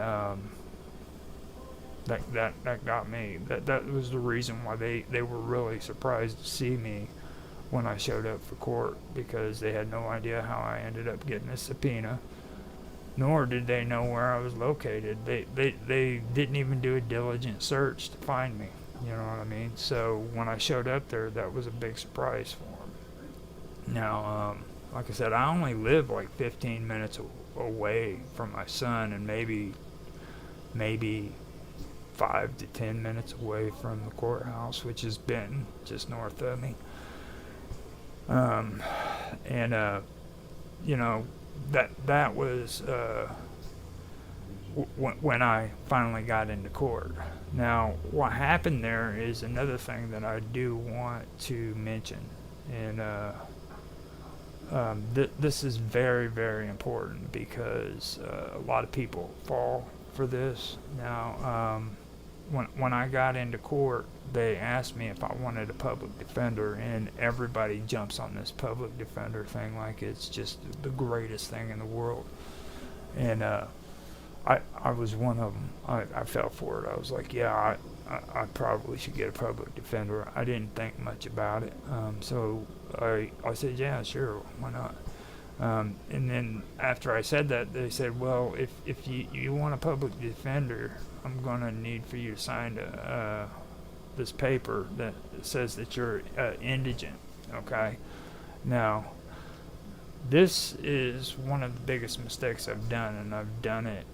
that got me. That was the reason why they were really surprised to see me when I showed up for court, because they had no idea how I ended up getting a subpoena, nor did they know where I was located. They didn't even do a diligent search to find me. You know what I mean? So when I showed up there, that was a big surprise for them. Now, like I said, I only live like 15 minutes away from my son, and maybe 5 to 10 minutes away from the courthouse, which has been just north of me. That was when I finally got into court. Now, what happened there is another thing that I do want to mention, and this is very, very important, because a lot of people fall for this. Now, when I got into court, they asked me if I wanted a public defender, and everybody jumps on this public defender thing like it's just the greatest thing in the world. And I was one of them. I fell for it. I was like, yeah, I probably should get a public defender. I didn't think much about it. So I said, yeah, sure, why not? And then after I said that, they said, well, if you want a public defender, I'm going to need for you to sign this paper that says that you're indigent, okay? Now, this is one of the biggest mistakes I've done, and I've done it,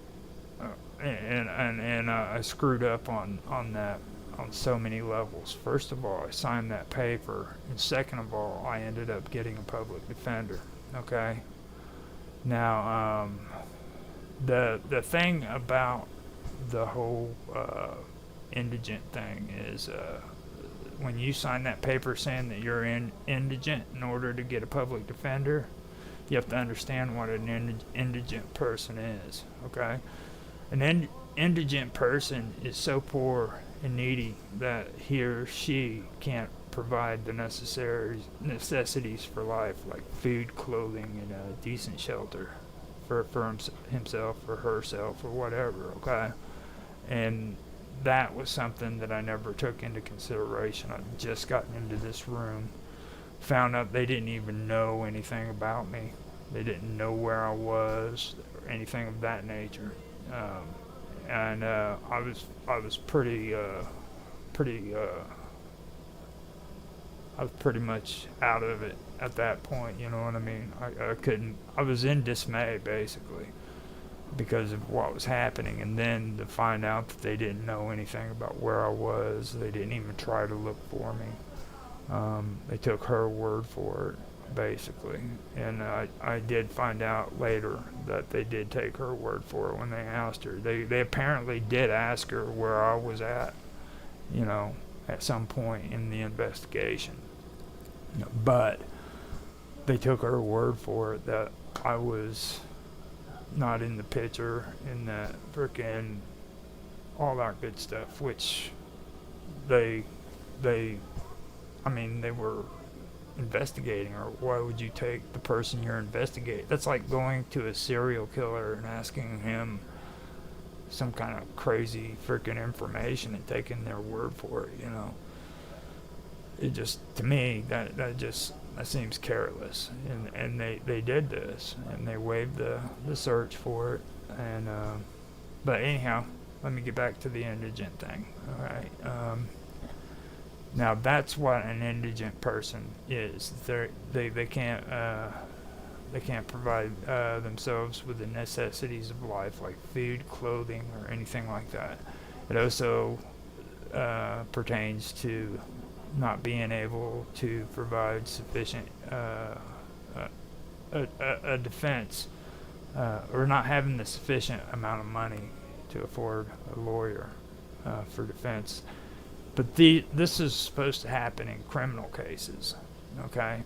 and I screwed up on that on so many levels. First of all, I signed that paper, and second of all, I ended up getting a public defender. Okay. Now, the thing about the whole indigent thing is when you sign that paper saying that you're indigent in order to get a public defender, you have to understand what an indigent person is. Okay. An indigent person is so poor and needy that he or she can't provide the necessities for life, like food, clothing, and a decent shelter for himself or herself or whatever, okay? And that was something that I never took into consideration. I'd just gotten into this room, found out they didn't even know anything about me. They didn't know where I was or anything of that nature. And I was pretty much out of it at that point, you know what I mean? I was in dismay, basically, because of what was happening. And then to find out that they didn't know anything about where I was, they didn't even try to look for me. They took her word for it, basically. And I did find out later that they did take her word for it when they asked her. They apparently did ask her where I was at, you know, at some point in the investigation. But they took her word for it that I was not in the picture and that frickin' all that good stuff, which they were investigating. Or why would you take the person you're investigating? That's like going to a serial killer and asking him some kind of crazy freaking information and taking their word for it, you know. It just, to me, that seems careless. And they did this, and they waived the search for it. And but anyhow, let me get back to the indigent thing. All right. Now that's what an indigent person is. They can't provide themselves with the necessities of life, like food, clothing, or anything like that. It also pertains to not being able to provide sufficient a defense, or not having the sufficient amount of money to afford a lawyer for defense. But this is supposed to happen in criminal cases, okay?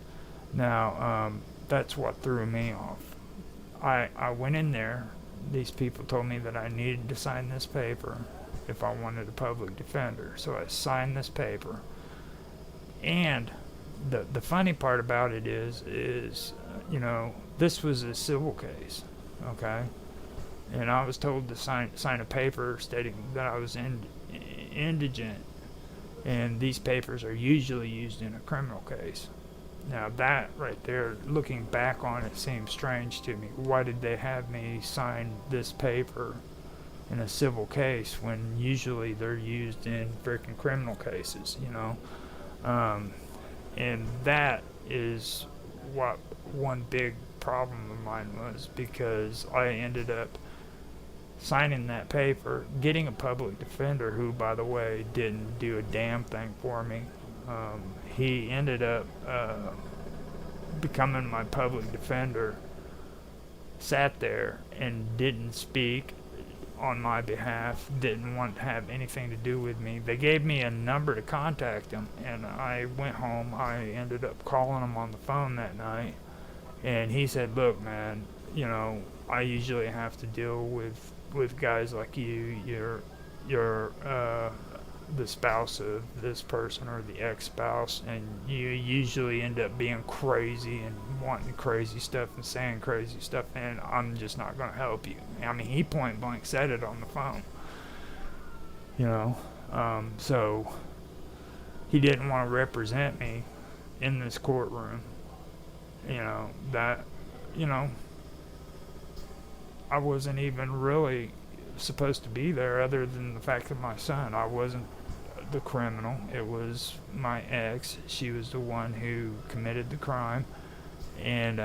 Now, that's what threw me off. I went in there. These people told me that I needed to sign this paper if I wanted a public defender. So I signed this paper. And the funny part about it is you know, this was a civil case, okay? And I was told to sign a paper stating that I was indigent. And these papers are usually used in a criminal case. Now that right there, looking back on it, seems strange to me. Why did they have me sign this paper in a civil case when usually they're used in freaking criminal cases, you know? And that is what one big problem of mine was, because I ended up signing that paper, getting a public defender who, by the way, didn't do a damn thing for me. He ended up becoming my public defender, sat there and didn't speak on my behalf, didn't want to have anything to do with me. They gave me a number to contact him, and I went home. I ended up calling him on the phone that night, and he said, look, man, you know, I usually have to deal with guys like you. You're the spouse of this person or the ex-spouse, and you usually end up being crazy and wanting crazy stuff and saying crazy stuff, and I'm just not going to help you. I mean, he point blank said it on the phone. You know, so he didn't want to represent me in this courtroom. You know, that, you know, I wasn't even really supposed to be there other than the fact that my son, I wasn't the criminal. It was my ex. She was the one who committed the crime. And,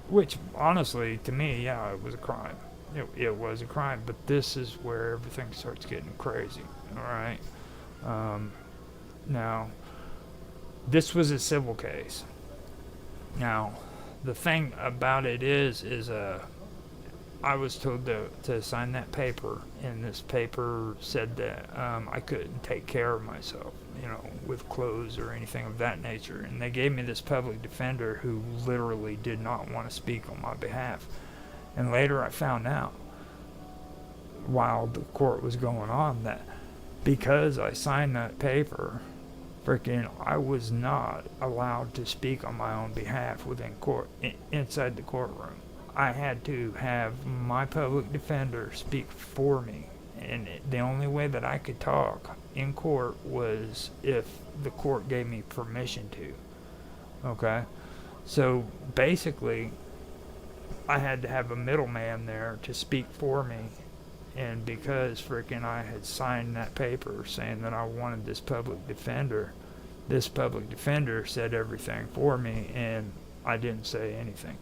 which honestly, to me, yeah, it was a crime. It was a crime, but this is where everything starts getting crazy, alright? Now, this was a civil case. Now, the thing about it is I was told to sign that paper, and this paper said that I couldn't take care of myself, you know, with clothes or anything of that nature. And they gave me this public defender who literally did not want to speak on my behalf. And later I found out, while the court was going on, that because I signed that paper, freaking, I was not allowed to speak on my own behalf within court, inside the courtroom. I had to have my public defender speak for me, and the only way that I could talk in court was if the court gave me permission to. Okay? So basically, I had to have a middleman there to speak for me, and because freaking I had signed that paper saying that I wanted this public defender said everything for me, and I didn't say anything.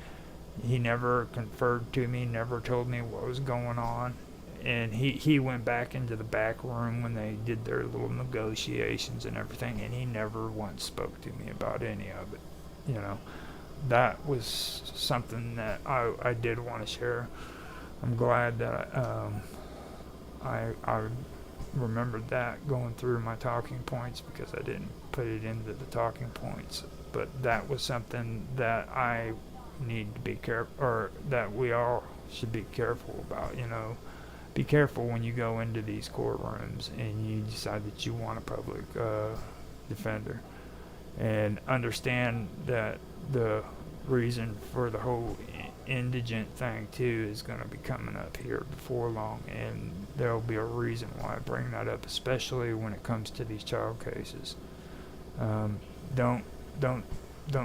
He never conferred to me, never told me what was going on, and he went back into the back room when they did their little negotiations and everything, and he never once spoke to me about any of it. You know, that was something that I did want to share. I'm glad that I remembered that going through my talking points, because I didn't put it into the talking points. But that was something that I need to be careful, or that we all should be careful about. You know, be careful when you go into these courtrooms and you decide that you want a public defender, and understand that the reason for the whole indigent thing too is going to be coming up here before long, and there'll be a reason why I bring that up, especially when it comes to these child cases. Don't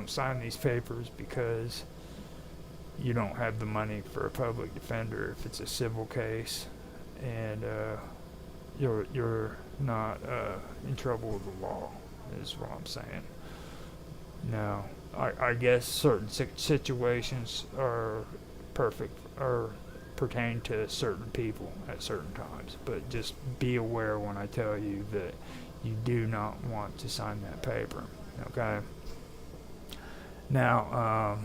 sign these papers because you don't have the money for a public defender if it's a civil case, and you're not in trouble with the law, is what I'm saying. Now, I guess certain situations are perfect or pertain to certain people at certain times, but just be aware when I tell you that you do not want to sign that paper, okay? Now,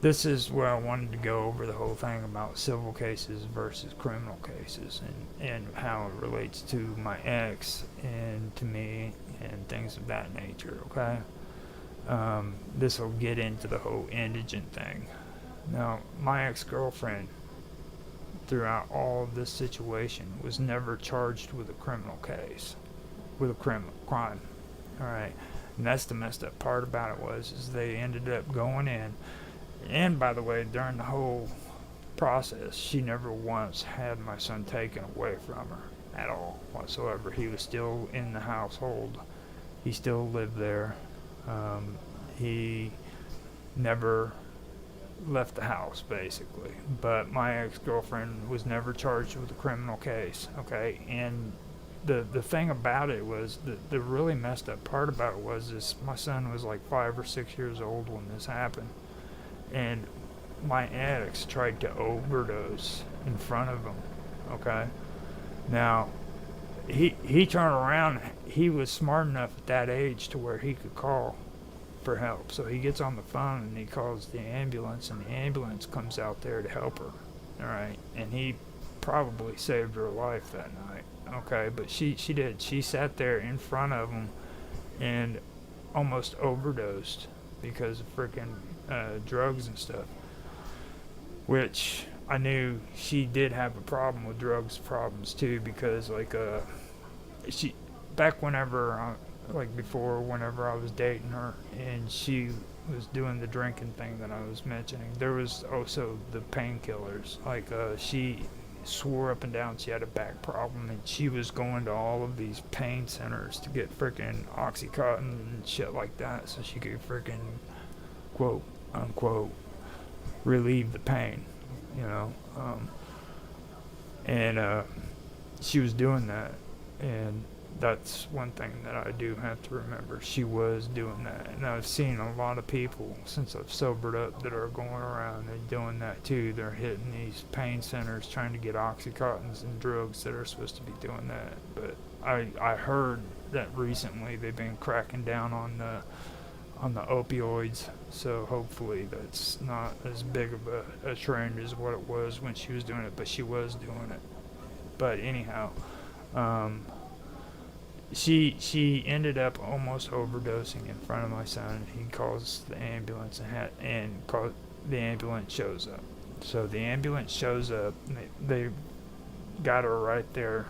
this is where I wanted to go over the whole thing about civil cases versus criminal cases, and how it relates to my ex and to me and things of that nature, okay? This will get into the whole indigent thing. Now, my ex-girlfriend, throughout all of this situation, was never charged with a criminal case, with a crime, alright? And that's the messed up part about it is they ended up going in, and by the way, during the whole process, she never once had my son taken away from her at all whatsoever. He was still in the household. He still lived there. He never left the house, basically. But my ex-girlfriend was never charged with a criminal case, okay? And the thing about it was, the really messed up part about it was this: my son was like 5 or 6 years old when this happened, and my ex tried to overdose in front of him, okay? Now, he turned around. He was smart enough at that age to where he could call for help. So he gets on the phone and he calls the ambulance, and the ambulance comes out there to help her. All right, and he probably saved her life that night. Okay, but she did. She sat there in front of him and almost overdosed because of freaking drugs and stuff. Which I knew she did have a problem with drugs problems too, because back whenever I was dating her, and she was doing the drinking thing that I was mentioning, there was also the painkillers. Like she swore up and down she had a back problem, and she was going to all of these pain centers to get freaking Oxycontin and shit like that, so she could freaking quote unquote relieve the pain, you know. And she was doing that, and that's one thing that I do have to remember. She was doing that, and I've seen a lot of people since I've sobered up that are going around and doing that too. They're hitting these pain centers trying to get Oxycontins and drugs that are supposed to be doing that. But I heard that recently they've been cracking down on the opioids, so hopefully that's not as big of a trend as what it was when she was doing it, but she was doing it. But anyhow, she ended up almost overdosing in front of my son. He calls the ambulance the ambulance shows up. So the ambulance shows up, and they got her right there.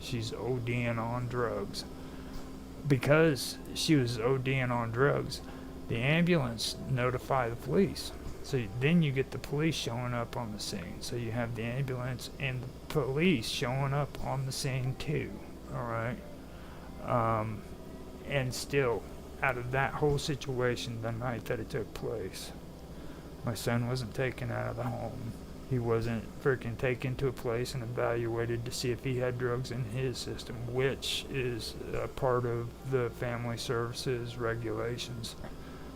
She's ODing on drugs. Because she was ODing on drugs, the ambulance notified the police. So then you get the police showing up on the scene. So you have the ambulance and the police showing up on the scene too. All right. And still, out of that whole situation, the night that it took place, my son wasn't taken out of the home. He wasn't freaking taken to a place and evaluated to see if he had drugs in his system, which is a part of the family services regulations.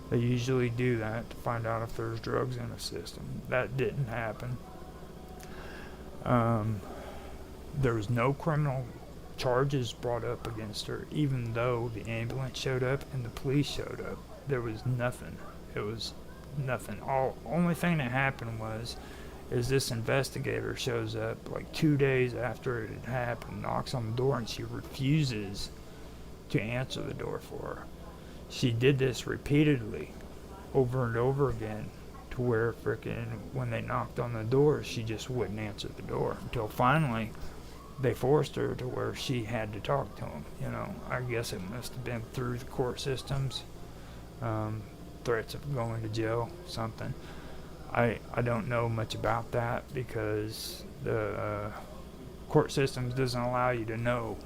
They usually do that to find out if there's drugs in a system. That didn't happen. There was no criminal charges brought up against her, even though the ambulance showed up and the police showed up. There was nothing. It was nothing. Only thing that happened is this investigator shows up like 2 days after it had happened, knocks on the door, and she refuses to answer the door for her. She did this repeatedly, over and over again, to where frickin' when they knocked on the door, she just wouldn't answer the door, until finally they forced her to where she had to talk to him. You know, I guess it must have been through the court systems, threats of going to jail, something. I don't know much about that because the court systems doesn't allow you to know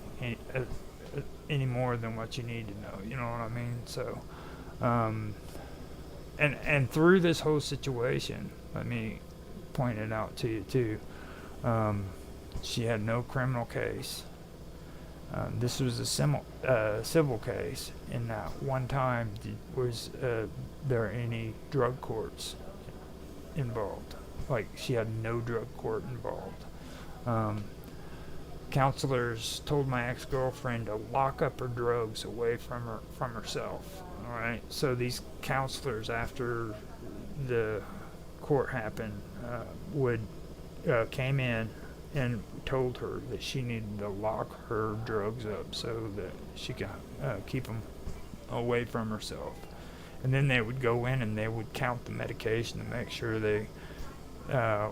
any more than what you need to know. You know what I mean? So, and through this whole situation, let me point it out to you too. She had no criminal case. This was a civil case, and not one time was there any drug courts involved. Like, she had no drug court involved. Counselors told my ex-girlfriend to lock up her drugs away from herself. All right. So these counselors, after the court happened, came in and told her that she needed to lock her drugs up so that she could keep them away from herself. And then they would go in and they would count the medication to make sure they that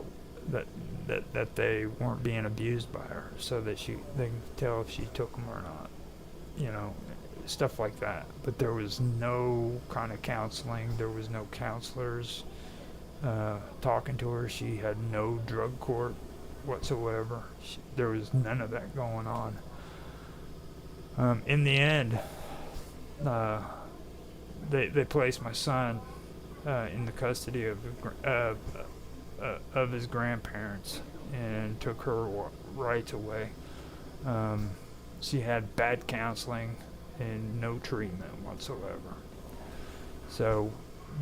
they weren't being abused by her, so that they could tell if she took them or not. You know, stuff like that. But there was no kind of counseling. There was no counselors talking to her. She had no drug court whatsoever. There was none of that going on. In the end, they placed my son in the custody of his grandparents and took her rights away. She had bad counseling and no treatment whatsoever. So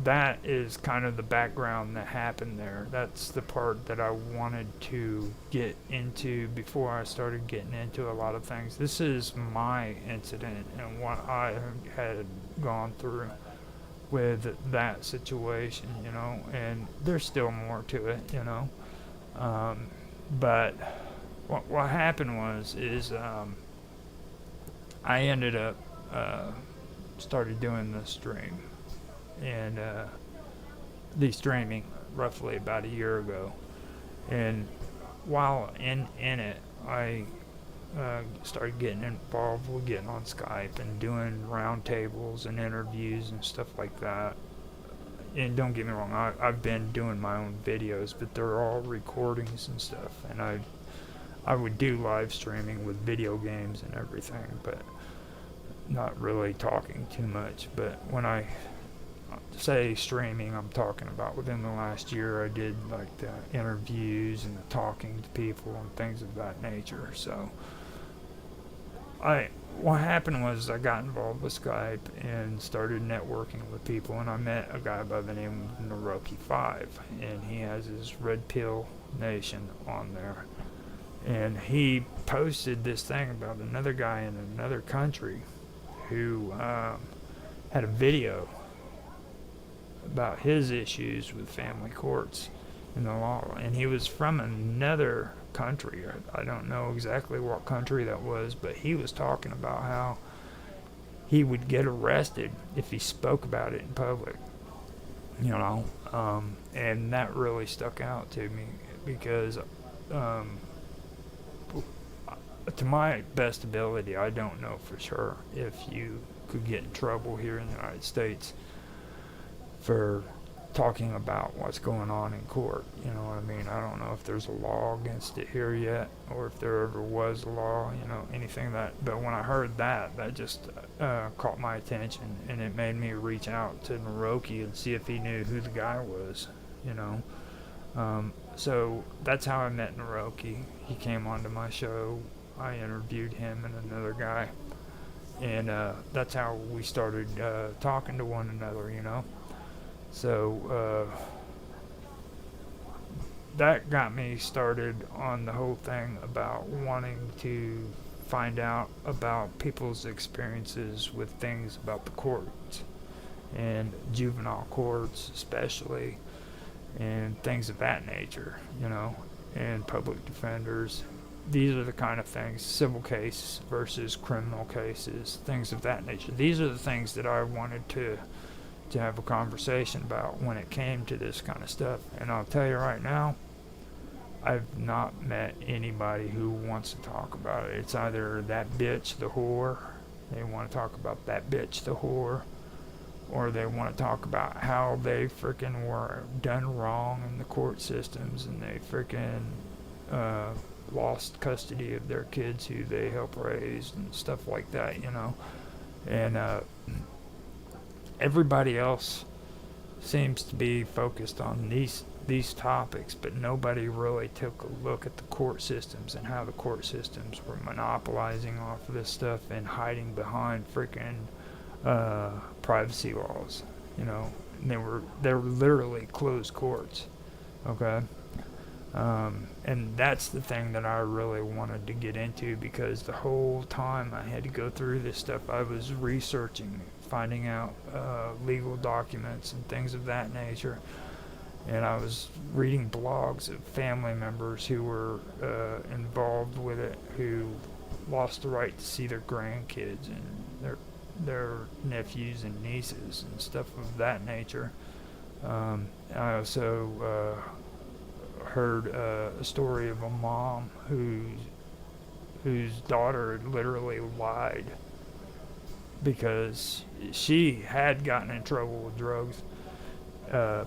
that is kind of the background that happened there. That's the part that I wanted to get into before I started getting into a lot of things. This is my incident and what I had gone through with that situation, you know, and there's still more to it, you know. But what happened is I ended up started doing the stream, and the streaming roughly about a year ago. And while in it, I started getting involved with getting on Skype and doing roundtables and interviews and stuff like that and don't get me wrong, I've been doing my own videos, but they're all recordings and stuff, and I would do live streaming with video games and everything, but not really talking too much. But when I say streaming, I'm talking about within the last year I did like the interviews and the talking to people and things of that nature. So what happened was I got involved with Skype and started networking with people, and I met a guy by the name of Naroki5, and he has his Red Pill Nation on there. And he posted this thing about another guy in another country who had a video about his issues with family courts and the law. And he was from another country. I don't know exactly what country that was, but he was talking about how he would get arrested if he spoke about it in public, and that really stuck out to me because to my best ability, I don't know for sure if you could get in trouble here in the United States for talking about what's going on in court. You know what I mean? I don't know if there's a law against it here yet, or if there ever was a law, anything that. But when I heard that just caught my attention, and it made me reach out to Naroki and see if he knew who the guy was, So that's how I met Naroki. He came onto my show. I interviewed him and another guy, and that's how we started talking to one another, So that got me started on the whole thing about wanting to find out about people's experiences with things about the courts, and juvenile courts especially, and things of that nature, and public defenders. These are the kind of things, civil case versus criminal cases, things of that nature. These are the things that I wanted to have a conversation about when it came to this kind of stuff. And I'll tell you right now, I've not met anybody who wants to talk about it. It's either that bitch, the whore, they want to talk about that bitch, the whore, or they want to talk about how they freaking were done wrong in the court systems, and they freaking lost custody of their kids who they help raise and stuff like that, And everybody else seems to be focused on these topics, but nobody really took a look at the court systems and how the court systems were monopolizing off of this stuff and hiding behind freaking privacy laws, And they were literally closed courts, okay? And that's the thing that I really wanted to get into, because the whole time I had to go through this stuff, I was researching, finding out legal documents and things of that nature, and I was reading blogs of family members who were involved with it, who lost the right to see their grandkids and their nephews and nieces and stuff of that nature. I also heard a story of a mom whose daughter had literally lied because she had gotten in trouble with drugs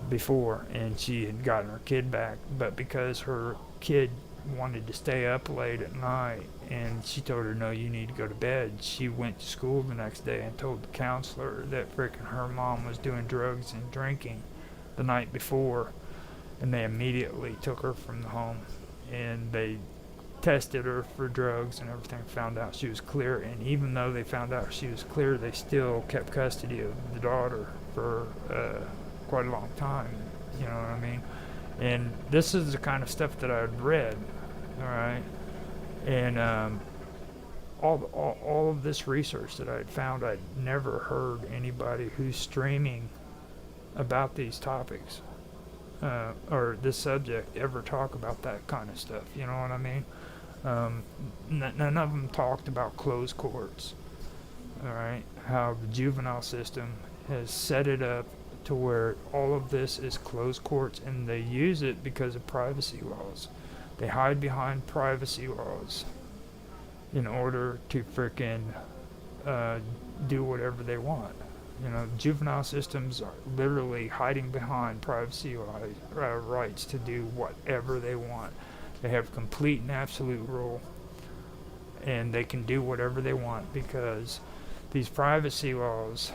before, and she had gotten her kid back, but because her kid wanted to stay up late at night and she told her, no, you need to go to bed, she went to school the next day and told the counselor that frickin' her mom was doing drugs and drinking the night before, and they immediately took her from the home, and they tested her for drugs and everything, found out she was clear. And even though they found out she was clear, they still kept custody of the daughter for quite a long time, you know what I mean? And this is the kind of stuff that I'd read, all right? And all of this research that I'd found, I'd never heard anybody who's streaming about these topics or this subject ever talk about that kind of stuff, you know what I mean? None of them talked about closed courts, all right? How the juvenile system has set it up to where all of this is closed courts, and they use it because of privacy laws. They hide behind privacy laws in order to frickin' do whatever they want, You know, juvenile systems are literally hiding behind privacy rights to do whatever they want. They have complete and absolute rule, and they can do whatever they want because these privacy laws,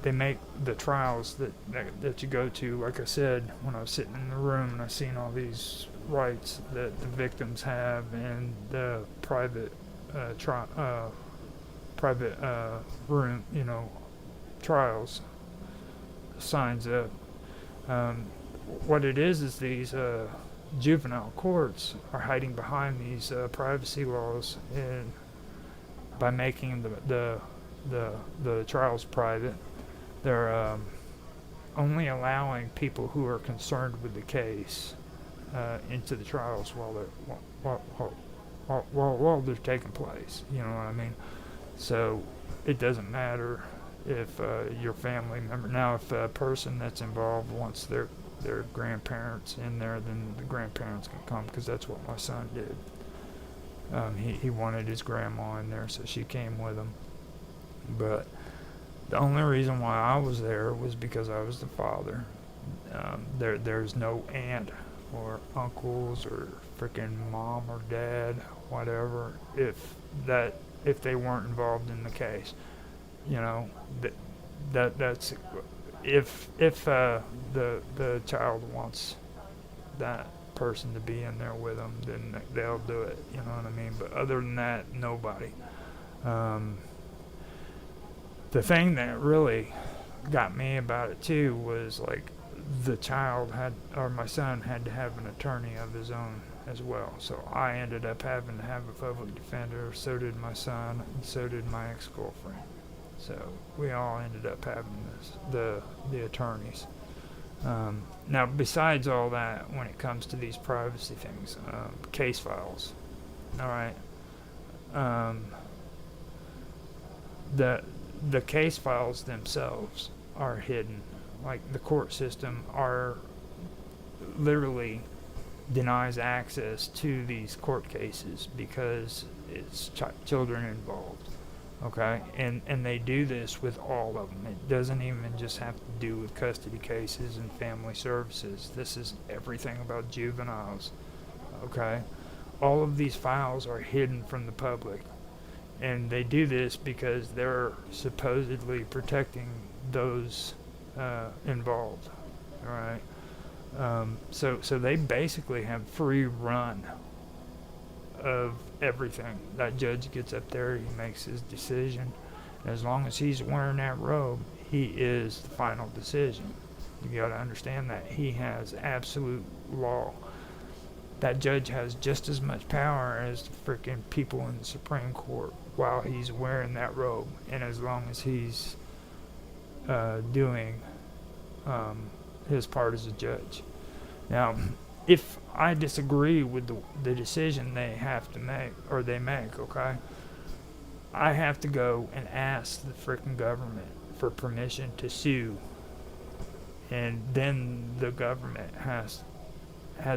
they make the trials that you go to, like I said, when I was sitting in the room and I seen all these rights that the victims have and the private room, trials, signs up. What it is these juvenile courts are hiding behind these privacy laws, and by making the trials private, they're only allowing people who are concerned with the case into the trials while they're taking place. You know what I mean? So it doesn't matter if your family member. Now, if a person that's involved wants their grandparents in there, then the grandparents can come, because that's what my son did. He wanted his grandma in there, so she came with him. But the only reason why I was there was because I was the father. There's no aunt or uncles or freaking mom or dad, whatever, if they weren't involved in the case. That's if the child wants that person to be in there with them, then they'll do it. You know what I mean? But other than that, nobody. The thing that really got me about it too was, like, my son had to have an attorney of his own as well. So I ended up having to have a public defender. So did my son, and so did my ex-girlfriend. So we all ended up having the attorneys. Now, besides all that, when it comes to these privacy things, case files, all right, the case files themselves are hidden. Like, the court system literally denies access to these court cases because it's children involved. Okay, and they do this with all of them. It doesn't even just have to do with custody cases and family services. This is everything about juveniles. Okay, all of these files are hidden from the public, and they do this because they're supposedly protecting those involved. All right, so they basically have free run of everything. That judge gets up there, he makes his decision. As long as he's wearing that robe, he is the final decision. You gotta understand that. He has absolute law. That judge has just as much power as the freaking people in the Supreme Court while he's wearing that robe, and as long as he's doing his part as a judge. Now, if I disagree with the decision they have to make, or they make, okay, I have to go and ask the freaking government for permission to sue, and then the government has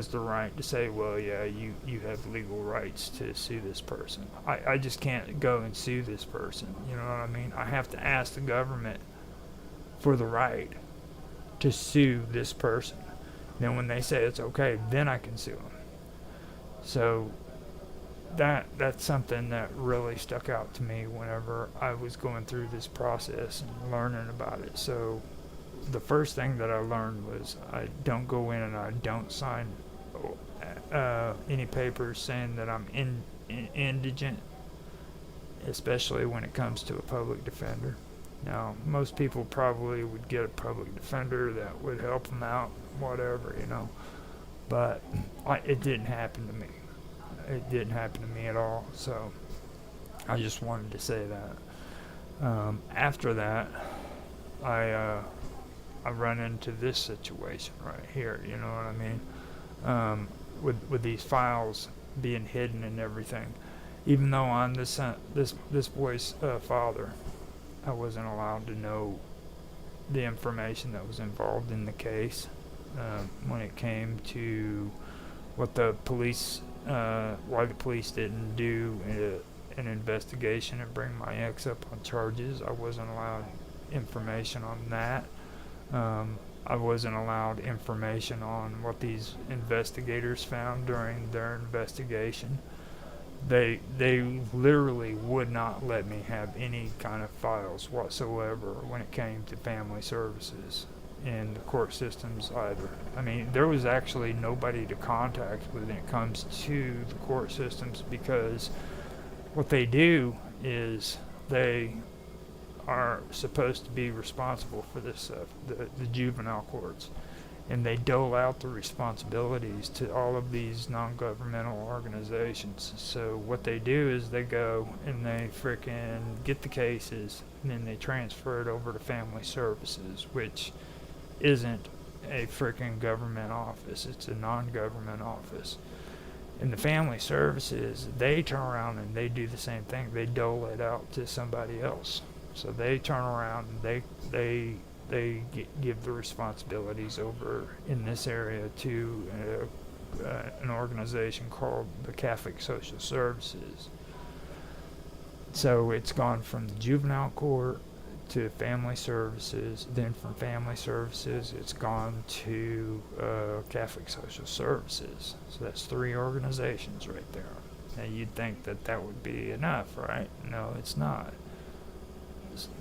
the right to say, well, yeah, you have legal rights to sue this person. I just can't go and sue this person. You know what I mean? I have to ask the government for the right to sue this person. Then when they say it's okay, then I can sue them. So that's something that really stuck out to me whenever I was going through this process and learning about it. So the first thing that I learned was I don't go in and I don't sign any papers saying that I'm indigent, especially when it comes to a public defender. Now, most people probably would get a public defender that would help them out, whatever, but it didn't happen to me. It didn't happen to me at all, so I just wanted to say that. After that, I run into this situation right here, you know what I mean? With these files being hidden and everything. Even though I'm this boy's father, I wasn't allowed to know the information that was involved in the case when it came to what the police, why the police didn't do an investigation and bring my ex up on charges. I wasn't allowed information on that. I wasn't allowed information on what these investigators found during their investigation. They literally would not let me have any kind of files whatsoever when it came to family services in the court systems either. I mean, there was actually nobody to contact when it comes to the court systems, because what they do is they are supposed to be responsible for this stuff, the juvenile courts, and they dole out the responsibilities to all of these non-governmental organizations. So what they do is they go and they frickin' get the cases, and then they transfer it over to family services, which isn't a frickin' government office. It's a non-government office. And the family services, they turn around and they do the same thing. They dole it out to somebody else. So they turn around and they give the responsibilities over in this area to an organization called the Catholic Social Services. So it's gone from the juvenile court to family services. Then from family services, it's gone to Catholic Social Services. So that's 3 organizations right there. Now you'd think that that would be enough, right? No, it's not.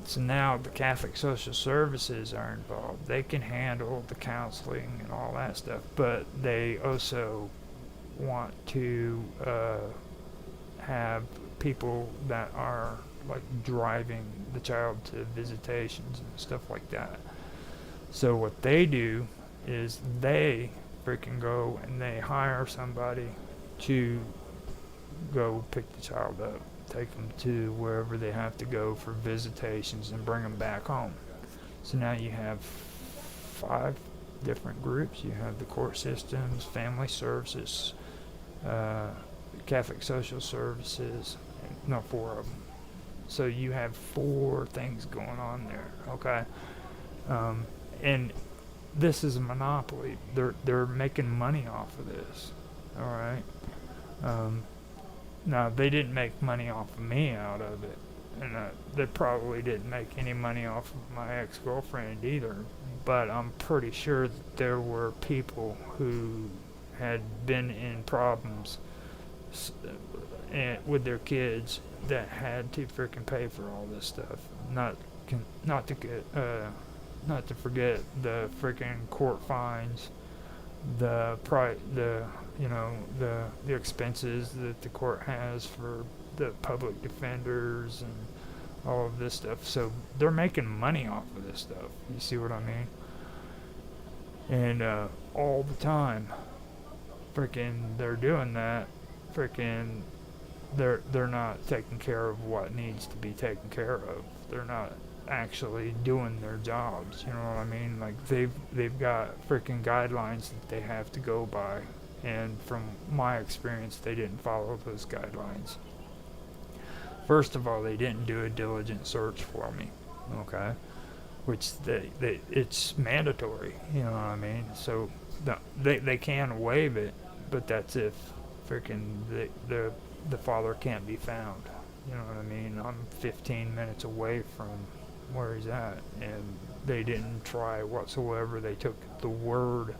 So now the Catholic Social Services are involved. They can handle the counseling and all that stuff, but they also want to have people that are like driving the child to visitations and stuff like that. So what they do is they freaking go and they hire somebody to go pick the child up, take them to wherever they have to go for visitations, and bring them back home. So now you have 5 different groups. You have the court systems, family services, Catholic Social Services, no, 4 of them. So you have 4 things going on there, okay? And this is a monopoly. They're making money off of this, all right? Now, they didn't make money off of me out of it, and they probably didn't make any money off of my ex-girlfriend either, but I'm pretty sure that there were people who had been in problems with their kids that had to freaking pay for all this stuff. Not to forget the freaking court fines, the expenses that the court has for the public defenders and all of this stuff. So they're making money off of this stuff. You see what I mean? And all the time, freaking, they're doing that. Freaking, they're not taking care of what needs to be taken care of. They're not actually doing their jobs. You know what I mean? Like they've got freaking guidelines that they have to go by, and from my experience, they didn't follow those guidelines. First of all, they didn't do a diligent search for me, okay? Which it's mandatory. You know what I mean? So they can waive it, but that's if freaking the father can't be found. You know what I mean? I'm 15 minutes away from where he's at, and they didn't try whatsoever. They took the word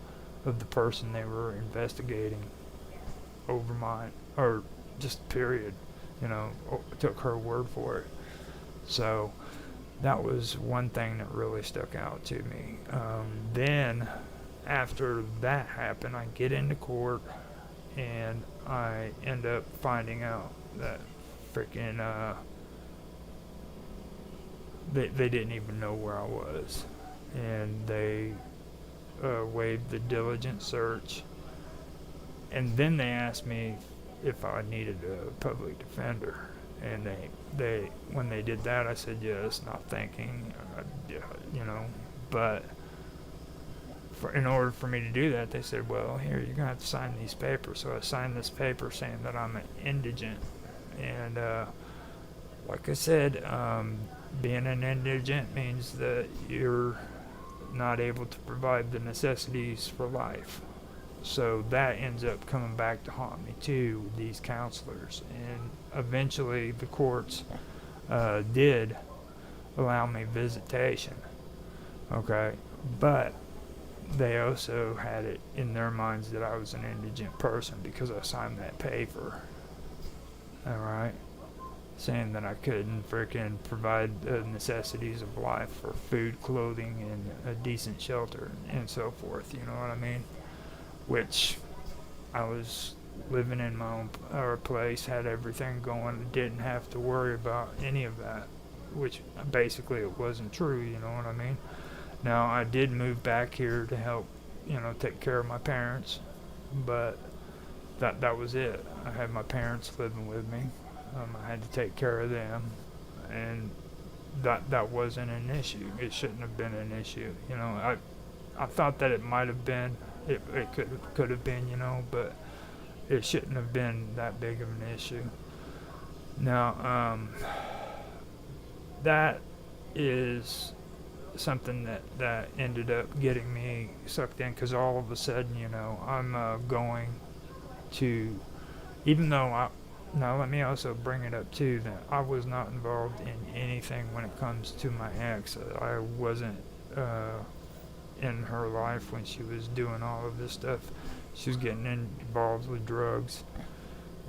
of the person they were investigating over mine, or just period, took her word for it. So that was one thing that really stuck out to me. Then after that happened, I get into court, and I end up finding out that freaking they didn't even know where I was, and they waived the diligent search. And then they asked me if I needed a public defender, and they when they did that, I said yes, not thinking, but in order for me to do that, they said, well, here, you're gonna have to sign these papers. So I signed this paper saying that I'm an indigent, and like I said, being an indigent means that you're not able to provide the necessities for life. So that ends up coming back to haunt me too with these counselors. And eventually the courts did allow me visitation. Okay, but they also had it in their minds that I was an indigent person because I signed that paper. Alright? Saying that I couldn't freaking provide the necessities of life for food, clothing, and a decent shelter, and so forth. You know what I mean? Which I was living in my own place, had everything going, didn't have to worry about any of that. Which basically it wasn't true. You know what I mean? Now, I did move back here to help, take care of my parents, but that was it. I had my parents living with me. I had to take care of them, and that wasn't an issue. It shouldn't have been an issue. I thought that it might have been, it could have been, but it shouldn't have been that big of an issue. Now, that is something that ended up getting me sucked in, because all of a sudden, I'm going to, even though now let me also bring it up too, that I was not involved in anything when it comes to my ex. I wasn't in her life when she was doing all of this stuff. She was getting involved with drugs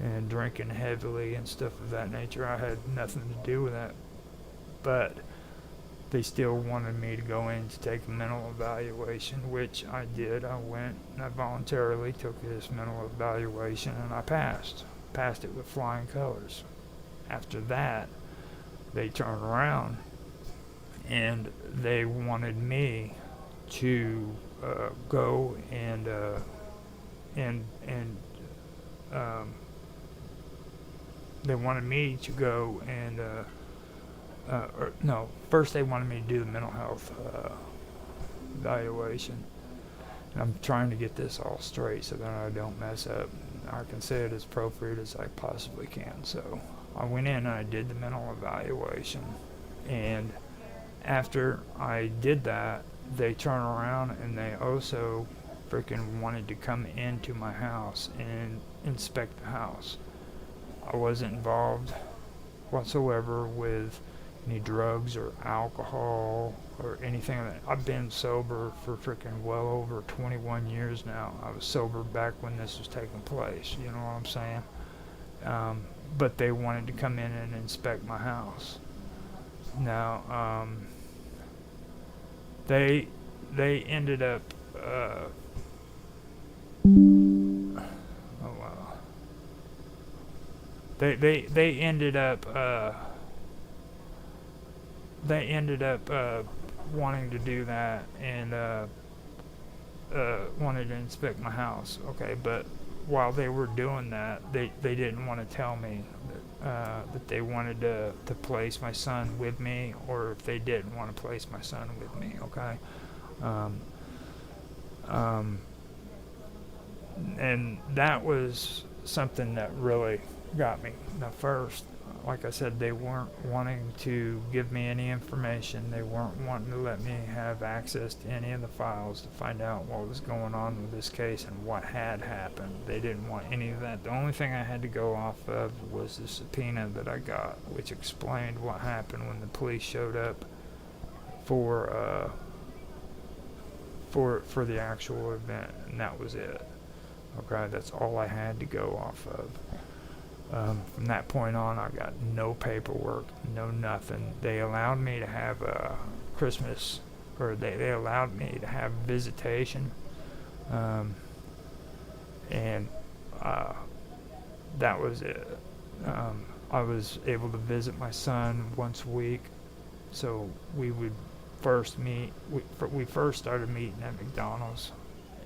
and drinking heavily and stuff of that nature. I had nothing to do with that, but they still wanted me to go in to take a mental evaluation, which I did. I went and I voluntarily took this mental evaluation, and I passed it with flying colors. After that, they turned around and they wanted me to go and they wanted me to go and first they wanted me to do the mental health evaluation. And I'm trying to get this all straight so that I don't mess up. I can say it as appropriate as I possibly can. So I went in and I did the mental evaluation, and after I did that, they turned around and they also freaking wanted to come into my house and inspect the house. I wasn't involved whatsoever with any drugs or alcohol or anything like that. I've been sober for freaking well over 21 years now. I was sober back when this was taking place, you know what I'm saying? But they wanted to come in and inspect my house. Now, they ended up, oh wow. They ended up wanting to do that and wanted to inspect my house. Okay, but while they were doing that, they didn't want to tell me that they wanted to place my son with me, or if they didn't want to place my son with me. Okay, and that was something that really got me. Now, first, like I said, they weren't wanting to give me any information. They weren't wanting to let me have access to any of the files to find out what was going on with this case and what had happened. They didn't want any of that. The only thing I had to go off of was the subpoena that I got, which explained what happened when the police showed up for the actual event, and that was it. Okay, that's all I had to go off of. From that point on, I got no paperwork, no nothing. They allowed me to have Christmas, or they allowed me to have visitation, and that was it. I was able to visit my son once a week, so we would first meet. We first started meeting at McDonald's,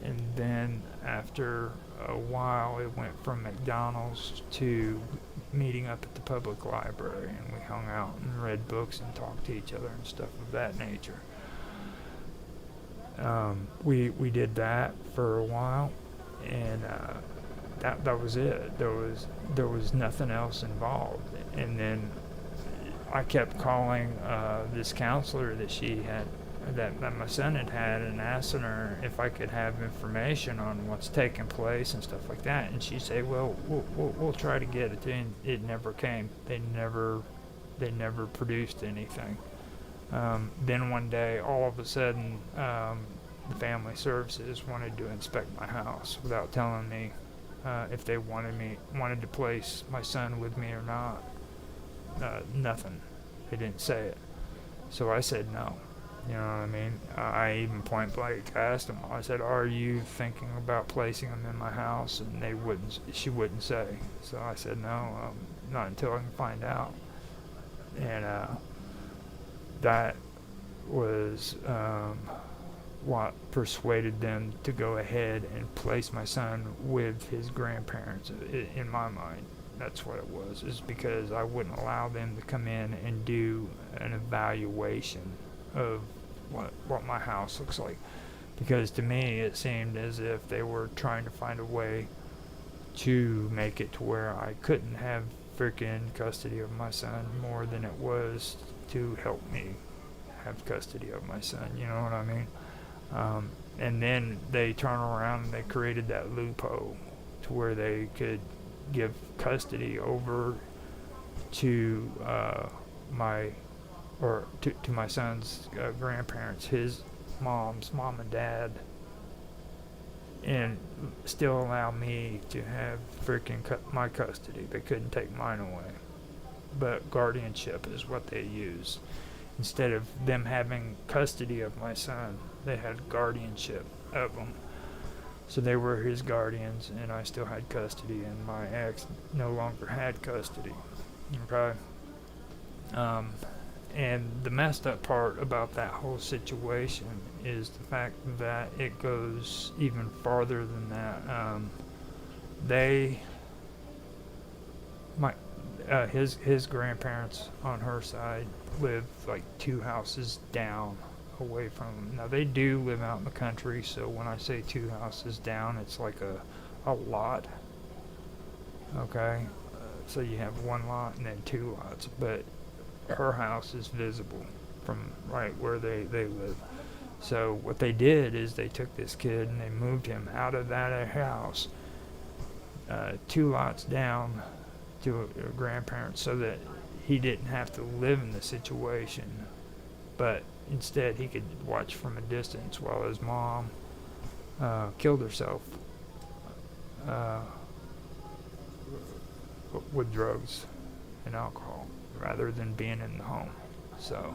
and then after a while it went from McDonald's to meeting up at the public library, and we hung out and read books and talked to each other and stuff of that nature. We did that for a while, and that was it. There was nothing else involved. And then I kept calling this counselor that she had that my son had and asking her if I could have information on what's taking place and stuff like that, and she said, "Well, we'll try to get it." And it never came. They never produced anything. Then one day, all of a sudden, the family services wanted to inspect my house without telling me if they wanted to place my son with me or not. Nothing. They didn't say it. So I said no. You know what I mean? I even point blank asked them. I said, "Are you thinking about placing him in my house?" And she wouldn't say. So I said, "No, not until I can find out." And that was what persuaded them to go ahead and place my son with his grandparents. In my mind, that's what it was, is because I wouldn't allow them to come in and do an evaluation of what my house looks like, because to me it seemed as if they were trying to find a way to make it to where I couldn't have freaking custody of my son more than it was to help me have custody of my son. You know what I mean? And then they turn around and they created that loophole to where they could give custody over to to my son's grandparents, his mom's mom and dad, and still allow me to have freaking my custody. They couldn't take mine away, but guardianship is what they used. Instead of them having custody of my son, they had guardianship of him. So they were his guardians, and I still had custody, and my ex no longer had custody. Okay? And the messed up part about that whole situation is the fact that it goes even farther than that. His grandparents on her side live like 2 houses down away from him. Now they do live out in the country, so when I say 2 houses down, it's like a lot. Okay, so you have 1 lot and then 2 lots, but her house is visible from right where they live. So what they did is they took this kid and they moved him out of that house 2 lots down to a grandparents, so that he didn't have to live in the situation, but instead he could watch from a distance while his mom killed herself with drugs and alcohol rather than being in the home. So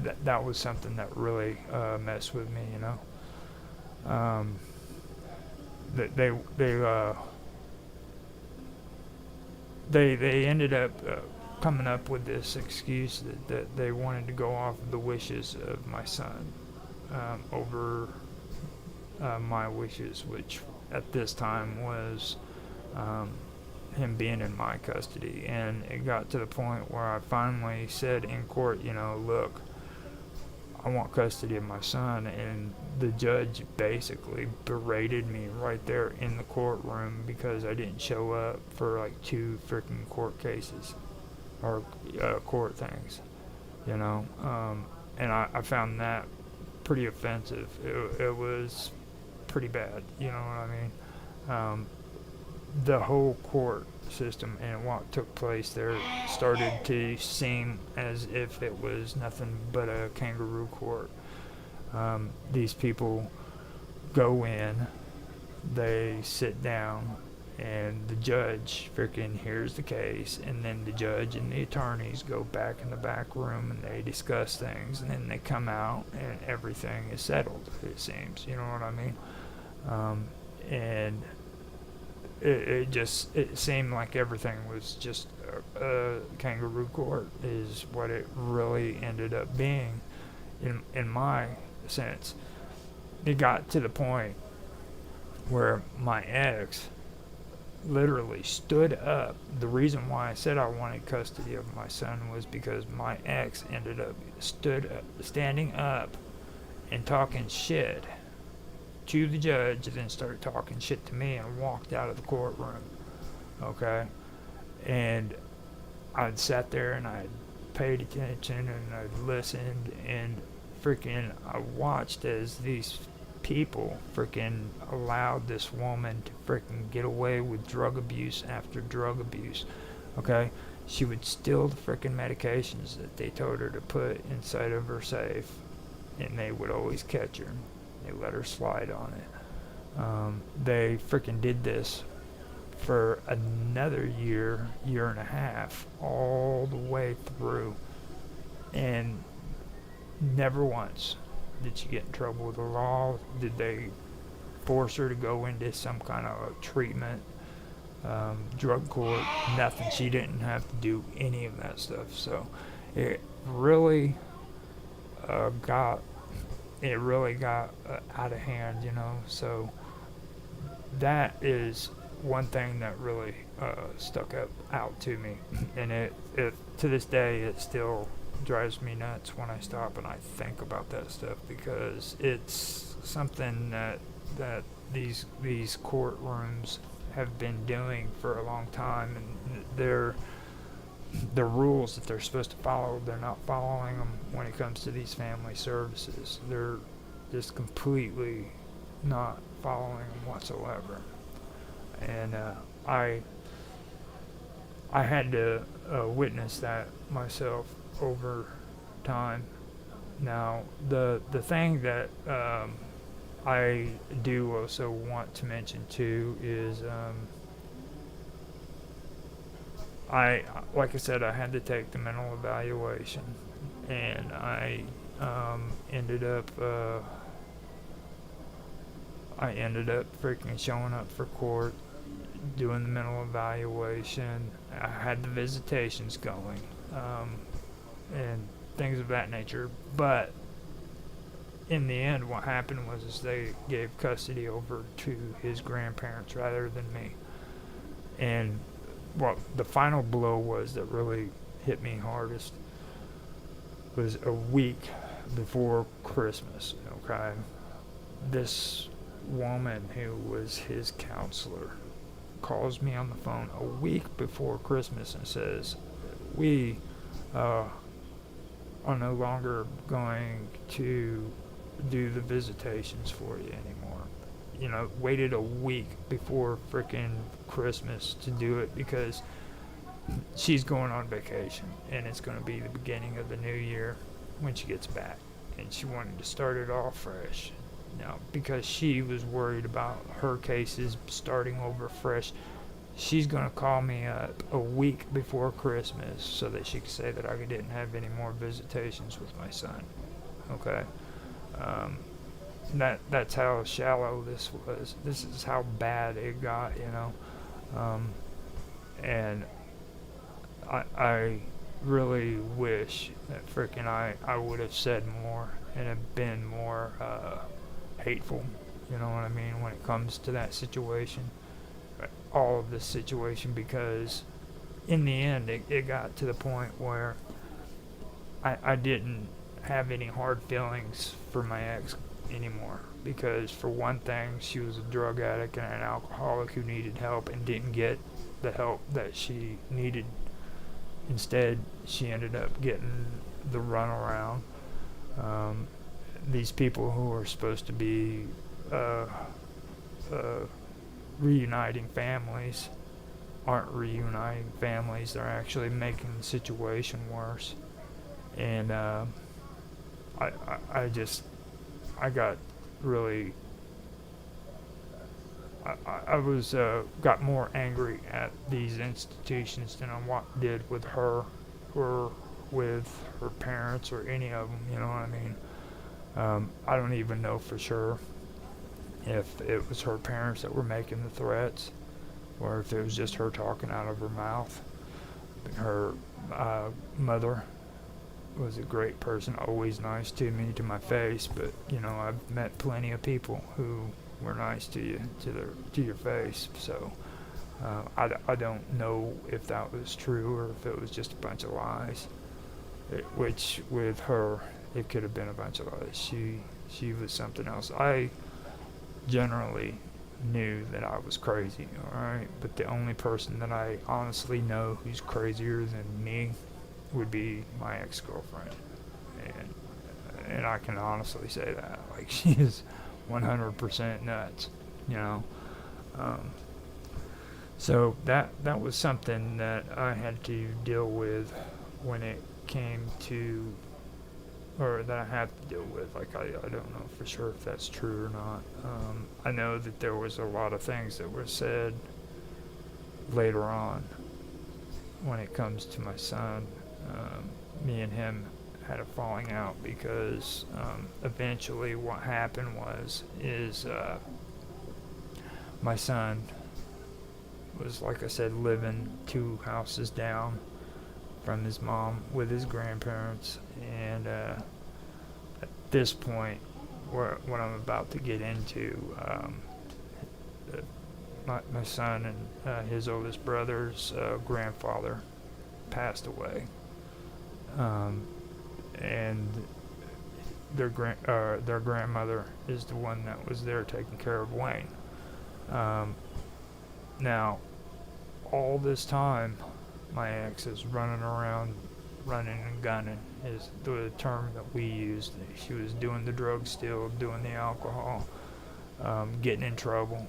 that was something that really messed with me, you know. They ended up coming up with this excuse that they wanted to go off of the wishes of my son over my wishes, which at this time was him being in my custody. And it got to the point where I finally said in court, you know, look, I want custody of my son, and the judge basically berated me right there in the courtroom because I didn't show up for like 2 freaking court cases or court things, you know. And I found that pretty offensive. It was pretty bad, you know what I mean? The whole court system and what took place there started to seem as if it was nothing but a kangaroo court. These people go in, they sit down, and the judge freaking hears the case, and then the judge and the attorneys go back in the back room and they discuss things, and then they come out and everything is settled, it seems, you know what I mean? And it seemed like everything was just a kangaroo court is what it really ended up being in my sense. It got to the point where my ex literally stood up. The reason why I said I wanted custody of my son was because my ex ended up standing up and talking shit to the judge, and then started talking shit to me and walked out of the courtroom. Okay? And I'd sat there and I'd paid attention and I'd listened, and freaking I watched as these people freaking allowed this woman to freaking get away with drug abuse after drug abuse. Okay, she would steal the freaking medications that they told her to put inside of her safe, and they would always catch her. They let her slide on it. They freaking did this for another year, year and a half, all the way through, and never once did she get in trouble with the law. Did they force her to go into some kind of treatment, drug court? Nothing. She didn't have to do any of that stuff. So it really got out of hand, you know. So that is one thing that really stuck out to me, and it to this day it still drives me nuts when I stop and I think about that stuff, because it's something that these courtrooms have been doing for a long time, and the rules that they're supposed to follow, they're not following them when it comes to these family services. They're just completely not following them whatsoever. And I had to witness that myself over time. Now, the thing that I do also want to mention too is like I said, I had to take the mental evaluation, and I ended up freaking showing up for court, doing the mental evaluation. I had the visitations going, and things of that nature. But in the end, what happened was is they gave custody over to his grandparents rather than me. And what the final blow was that really hit me hardest was a week before Christmas. Okay, this woman who was his counselor calls me on the phone a week before Christmas and says, we are no longer going to do the visitations for you anymore. You know, waited a week before frickin' Christmas to do it because she's going on vacation, and it's going to be the beginning of the new year when she gets back, and she wanted to start it all fresh. Now, because she was worried about her cases starting over fresh, she's going to call me up a week before Christmas so that she could say that I didn't have any more visitations with my son. Okay? That's how shallow this was. This is how bad it got, you know. And I really wish that frickin' I would have said more and have been more hateful, you know what I mean, when it comes to that situation, all of this situation, because in the end it got to the point where I didn't have any hard feelings for my ex anymore, because for one thing, she was a drug addict and an alcoholic who needed help and didn't get the help that she needed. Instead, she ended up getting the runaround. These people who are supposed to be reuniting families aren't reuniting families. They're actually making the situation worse. And I got really, I was got more angry at these institutions than I did with her or with her parents or any of them, you know what I mean? I don't even know for sure if it was her parents that were making the threats or if it was just her talking out of her mouth. Her mother was a great person, always nice to me, to my face, but you know, I've met plenty of people who were nice to you, to your face. So I don't know if that was true or if it was just a bunch of lies. Which with her, it could have been a bunch of lies. She was something else. I generally knew that I was crazy, alright? But the only person that I honestly know who's crazier than me would be my ex-girlfriend. And and I can honestly say that. Like, she is 100% nuts, you know. So that was something that I had to deal with when it came to, or that I have to deal with. Like, I don't know for sure if that's true or not. I know that there was a lot of things that were said later on when it comes to my son. Me and him had a falling out because eventually what happened is my son was, like I said, living 2 houses down from his mom with his grandparents, and at this point, what I'm about to get into, my son and his oldest brother's grandfather passed away, and their grandmother is the one that was there taking care of Wayne. Now, all this time, my ex is running around, running and gunning is the term that we used. She was doing the drugs still, doing the alcohol, getting in trouble,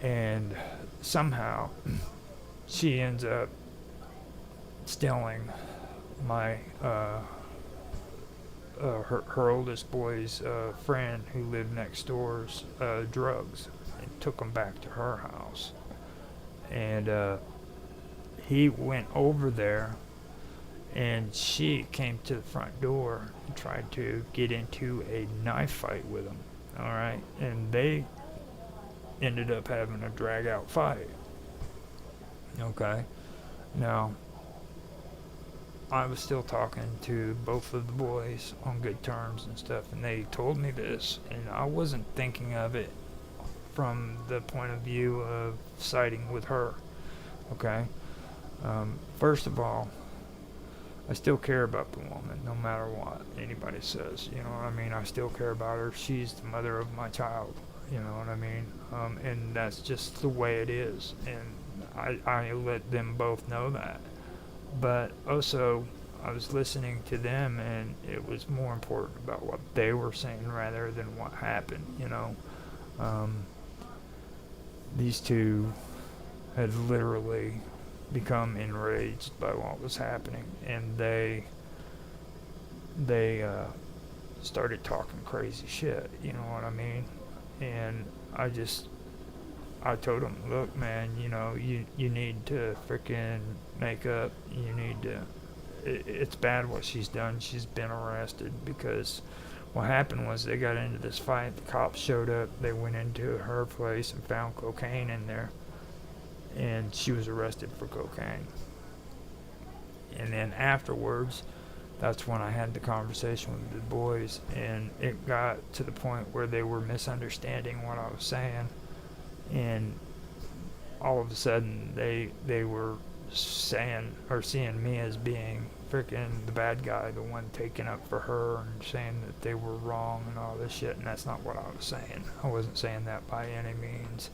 and somehow she ends up stealing my her oldest boy's friend who lived next door's drugs, and took them back to her house. And he went over there, and she came to the front door and tried to get into a knife fight with him. All right, and they ended up having a drag out fight. Okay, now I was still talking to both of the boys on good terms and stuff, and they told me this, and I wasn't thinking of it from the point of view of siding with her. Okay, first of all, I still care about the woman, no matter what anybody says. You know what I mean? I still care about her. She's the mother of my child. You know what I mean? And that's just the way it is. And I let them both know that. But also, I was listening to them, and it was more important about what they were saying rather than what happened. You know, these two had literally become enraged by what was happening, and they started talking crazy shit, you know what I mean? And I told him, look, man, you know, you need to freaking make up. You need to, it's bad what she's done. She's been arrested, because what happened was they got into this fight. The cops showed up. They went into her place and found cocaine in there, and she was arrested for cocaine. And then afterwards, that's when I had the conversation with the boys, and it got to the point where they were misunderstanding what I was saying, and all of a sudden they were saying, or seeing me as being freaking the bad guy, the one taking up for her, and saying that they were wrong and all this shit, and that's not what I was saying. I wasn't saying that by any means.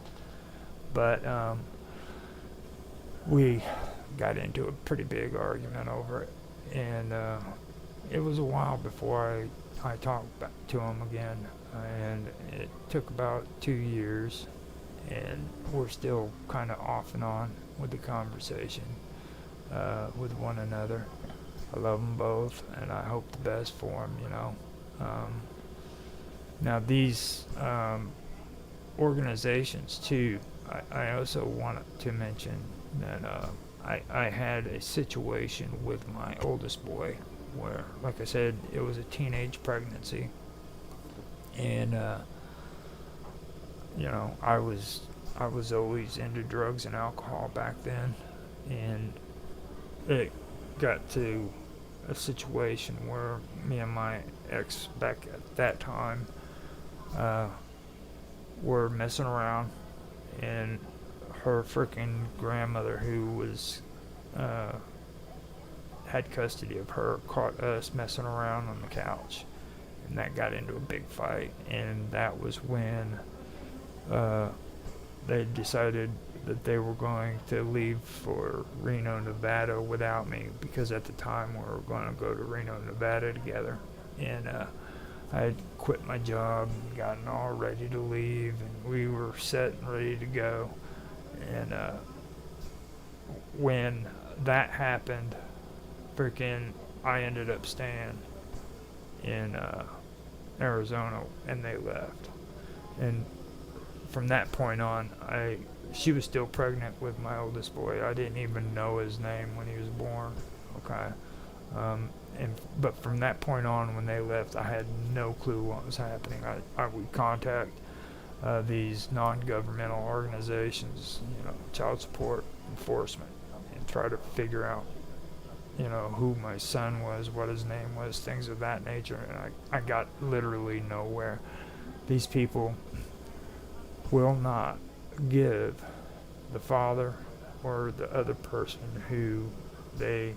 But we got into a pretty big argument over it, and it was a while before I talked back to him again, and it took about 2 years, and we're still kind of off and on with the conversation with one another. I love them both, and I hope the best for them, you know. Now these organizations too, I also wanted to mention that I had a situation with my oldest boy where, like I said, it was a teenage pregnancy, and you know, I was always into drugs and alcohol back then, and it got to a situation where me and my ex back at that time were messing around, and her freaking grandmother, who was had custody of her, caught us messing around on the couch, and that got into a big fight. And that was when they decided that they were going to leave for Reno, Nevada without me, because at the time we were going to go to Reno, Nevada together. and I had quit my job and gotten all ready to leave, and we were set and ready to go. And when that happened, freaking, I ended up staying in Arizona, and they left. And from that point on, she was still pregnant with my oldest boy. I didn't even know his name when he was born. Okay. But from that point on, when they left, I had no clue what was happening. I would contact these non-governmental organizations, child support enforcement, and try to figure out, who my son was, what his name was, things of that nature. And I got literally nowhere. These people will not give the father or the other person who they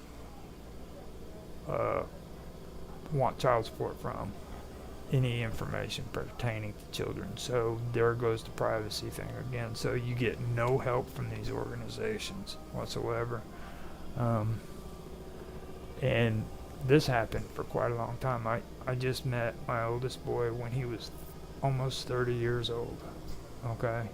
want child support from any information pertaining to children. So there goes the privacy thing again. So you get no help from these organizations whatsoever. And this happened for quite a long time. I just met my oldest boy when he was almost 30 years old. Okay.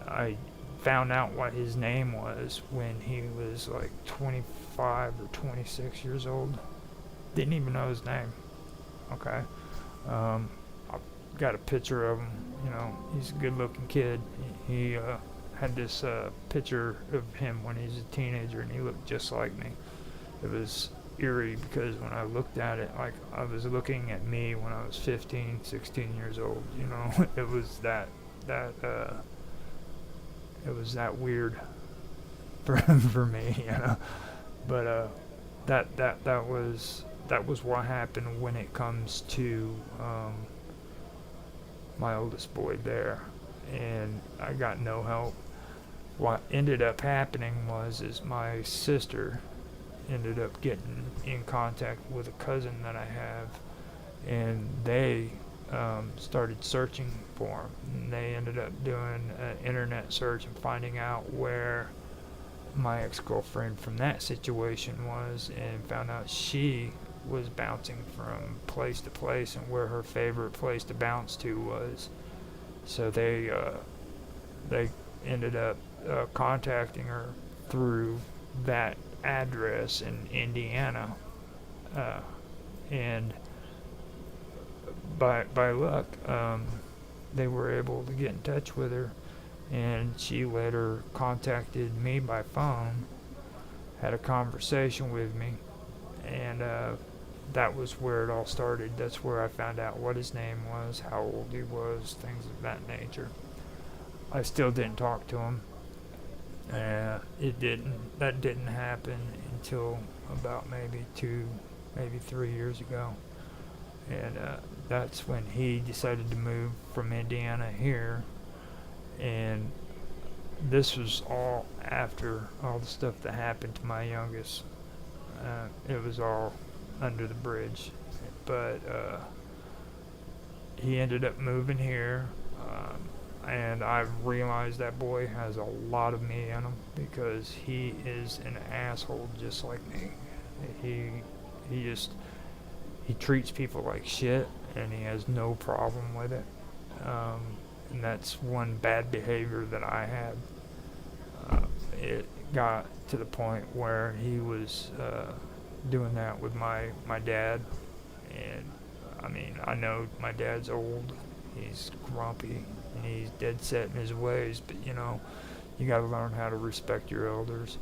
I found out what his name was when he was like 25 or 26 years old. Didn't even know his name. Okay. I got a picture of him. He's a good looking kid. He had this picture of him when he was a teenager, and he looked just like me. It was eerie because when I looked at it, like I was looking at me when I was 15, 16 years old. It was that it was that weird for me, But that was what happened when it comes to my oldest boy there, and I got no help. What ended up happening is my sister ended up getting in contact with a cousin that I have, and they started searching for him. And they ended up doing an internet search and finding out where my ex-girlfriend from that situation was, and found out she was bouncing from place to place and where her favorite place to bounce to was. So they ended up contacting her through that address in Indiana, and by luck, they were able to get in touch with her, and she later contacted me by phone, had a conversation with me, and that was where it all started. That's where I found out what his name was, how old he was, things of that nature. I still didn't talk to him. That didn't happen until about maybe 3 years ago. And that's when he decided to move from Indiana here. And this was all after all the stuff that happened to my youngest. It was all under the bridge. But he ended up moving here. And I've realized that boy has a lot of me in him, because he is an asshole just like me. He treats people like shit, and he has no problem with it. And that's one bad behavior that I had. It got to the point where he was doing that with my dad. And I mean, I know my dad's old, he's grumpy, and he's dead set in his ways, but you gotta learn how to respect your elders.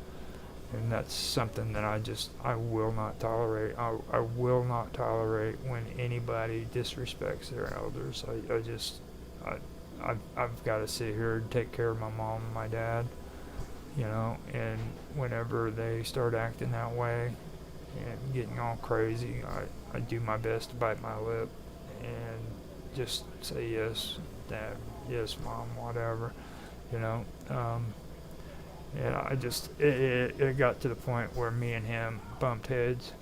And that's something that I will not tolerate. I will not tolerate when anybody disrespects their elders. I've got to sit here and take care of my mom and my dad, and whenever they start acting that way and getting all crazy, I do my best to bite my lip and just say yes, Dad, yes, Mom, whatever, and it got to the point where me and him bumped heads,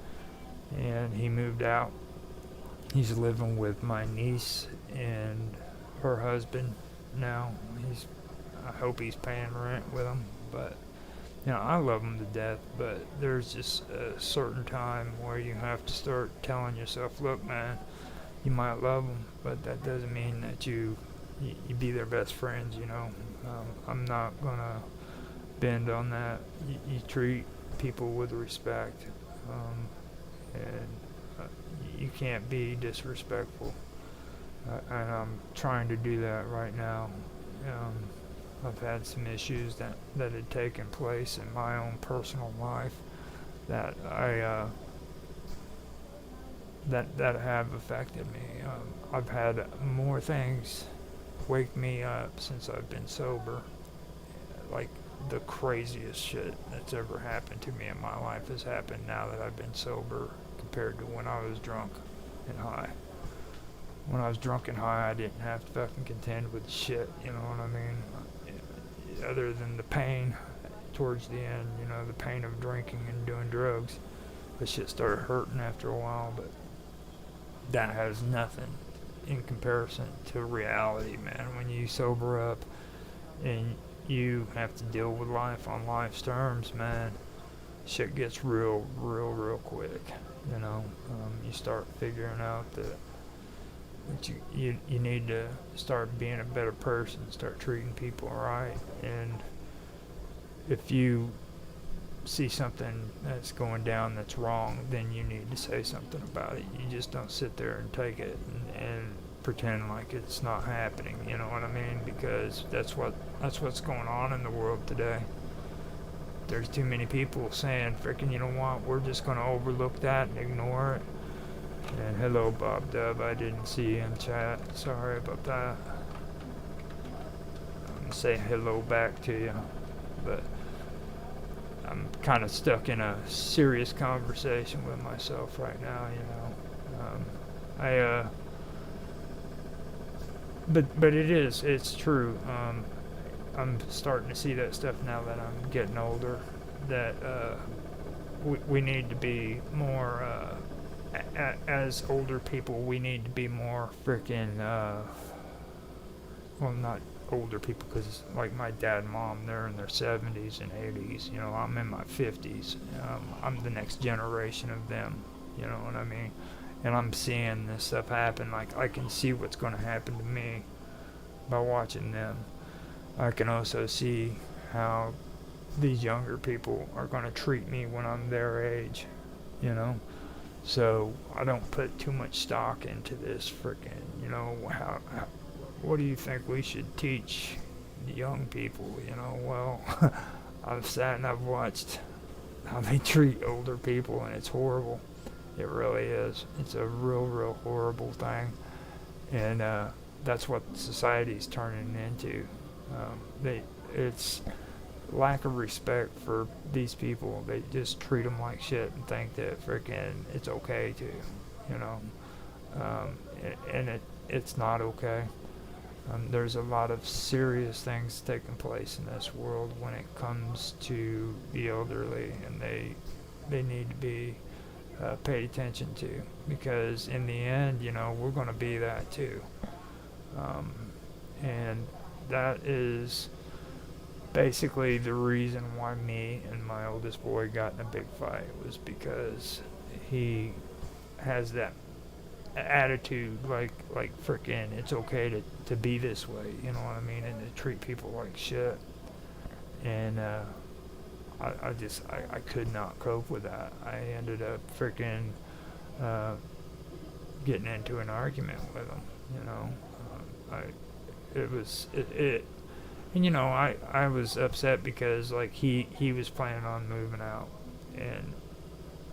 and he moved out. He's living with my niece and her husband now. I hope he's paying rent with them, but You know, I love them to death, but there's just a certain time where you have to start telling yourself, look, man, you might love them, but that doesn't mean that you be their best friends, you know. I'm not gonna bend on that. You treat people with respect, and you can't be disrespectful. And I'm trying to do that right now. Um, I've had some issues that had taken place in my own personal life that that have affected me. I've had more things wake me up since I've been sober. Like the craziest shit that's ever happened to me in my life has happened now that I've been sober compared to when I was drunk and high. When I was drunk and high, I didn't have to fucking contend with shit, you know what I mean? Other than the pain towards the end, you know, the pain of drinking and doing drugs. The shit started hurting after a while, but that has nothing in comparison to reality, man. When you sober up and you have to deal with life on life's terms, man, shit gets real quick, you know. You start figuring out that you need to start being a better person, start treating people right, and if you see something that's going down that's wrong, then you need to say something about it. You just don't sit there and take it and pretend like it's not happening, you know what I mean? Because that's what's going on in the world today. There's too many people saying, freaking, you know what, we're just going to overlook that and ignore it. And hello, Bob Dub, I didn't see you in chat. Sorry about that. I'm going to say hello back to you. But I'm kind of stuck in a serious conversation with myself right now, you know. But it's true. I'm starting to see that stuff now that I'm getting older, that we need to be more, as older people, we need to be more freaking, well, not older people, because like my dad and mom, they're in their 70s and 80s, you know, I'm in my 50s, I'm the next generation of them, you know what I mean, and I'm seeing this stuff happen. Like, I can see what's going to happen to me by watching them. I can also see how these younger people are going to treat me when I'm their age, you know. So I don't put too much stock into this freaking, you know, what do you think we should teach the young people, you know? Well, I've sat and I've watched how they treat older people, and it's horrible. It really is. It's a real horrible thing. And that's what society's turning into. It's lack of respect for these people. They just treat them like shit and think that freaking it's okay to, you know. And it's not okay. There's a lot of serious things taking place in this world when it comes to the elderly, and they need to be paid attention to, because in the end, you know, we're going to be that too. And that is basically the reason why me and my oldest boy got in a big fight, was because he has that attitude, like frickin' it's okay to be this way, you know what I mean, and to treat people like shit. And I could not cope with that. I ended up frickin' getting into an argument with him, you know. And you know, I was upset because like he was planning on moving out, and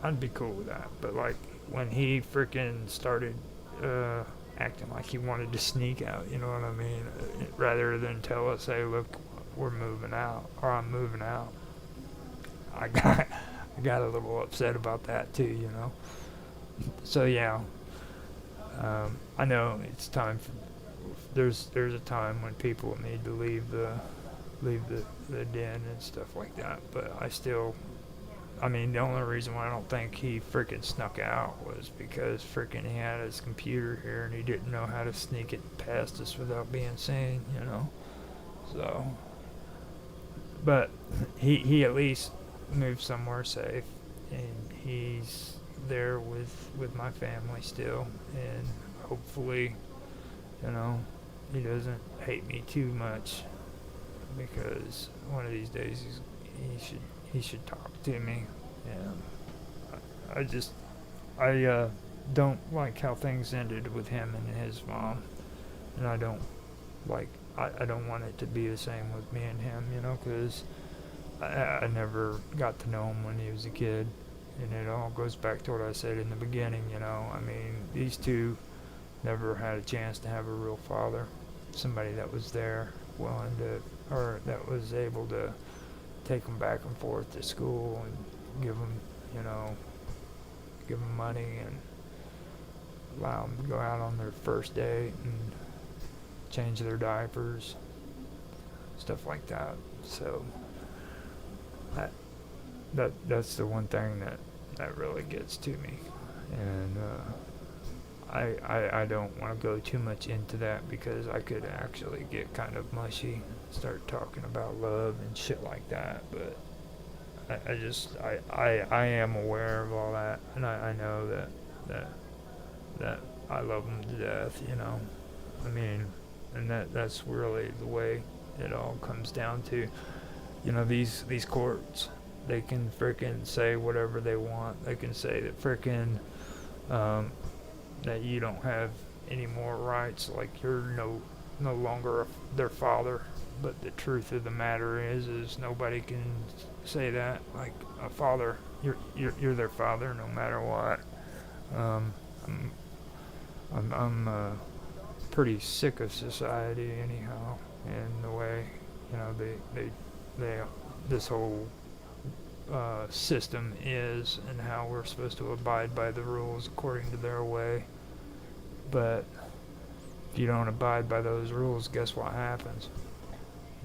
I'd be cool with that. But like when he freaking started acting like he wanted to sneak out, you know what I mean, rather than tell us, hey, look, we're moving out, or I'm moving out, I got a little upset about that too, you know. So yeah, I know it's time for. There's a time when people need to leave the den and stuff like that, but I mean, the only reason why I don't think he freaking snuck out was because freaking he had his computer here and he didn't know how to sneak it past us without being seen, you know. So But he at least moved somewhere safe, and he's there with my family still, and hopefully, you know, he doesn't hate me too much, because one of these days he should talk to me. And I don't like how things ended with him and his mom, and I don't want it to be the same with me and him, you know, because I never got to know him when he was a kid, and it all goes back to what I said in the beginning, you know. I mean, these two never had a chance to have a real father, somebody that was there, willing to, or that was able to take them back and forth to school and give them, you know, give them money and allow them to go out on their first date and change their diapers, stuff like that. So that's the one thing that really gets to me, and I don't want to go too much into that, because I could actually get kind of mushy, start talking about love and shit like that. But I am aware of all that, and I know that I love them to death, you know. I mean, and that's really the way it all comes down to. You know, these courts, they can frickin' say whatever they want. They can say that frickin' that you don't have any more rights, like you're no longer their father. But the truth of the matter is nobody can say that. Like a father, you're their father no matter what. I'm pretty sick of society anyhow, and the way, you know, they this whole system is, and how we're supposed to abide by the rules according to their way. But if you don't abide by those rules, guess what happens?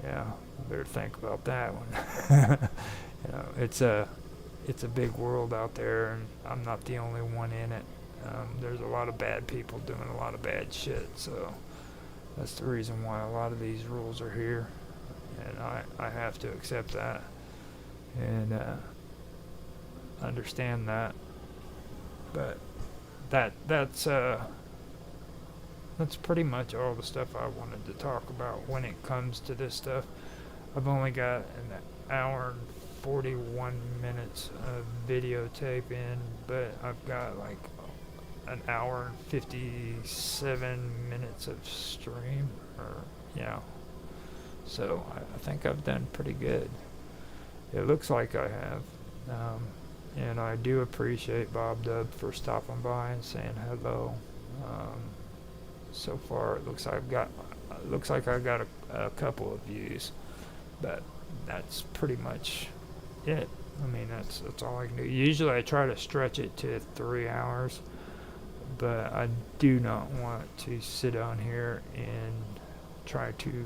Yeah, better think about that one. You know, it's a big world out there, and I'm not the only one in it. There's a lot of bad people doing a lot of bad shit, so that's the reason why a lot of these rules are here, and I have to accept that and understand that. But that's pretty much all the stuff I wanted to talk about when it comes to this stuff. I've only got an hour and 41 minutes of videotape in, but I've got like an hour and 57 minutes of stream, or yeah. So I think I've done pretty good. It looks like I have. And I do appreciate Bob Dub for stopping by and saying hello. So far, it looks like I've got a couple of views, but that's pretty much it. I mean, that's all I can do. Usually, I try to stretch it to 3 hours, but I do not want to sit down here and try to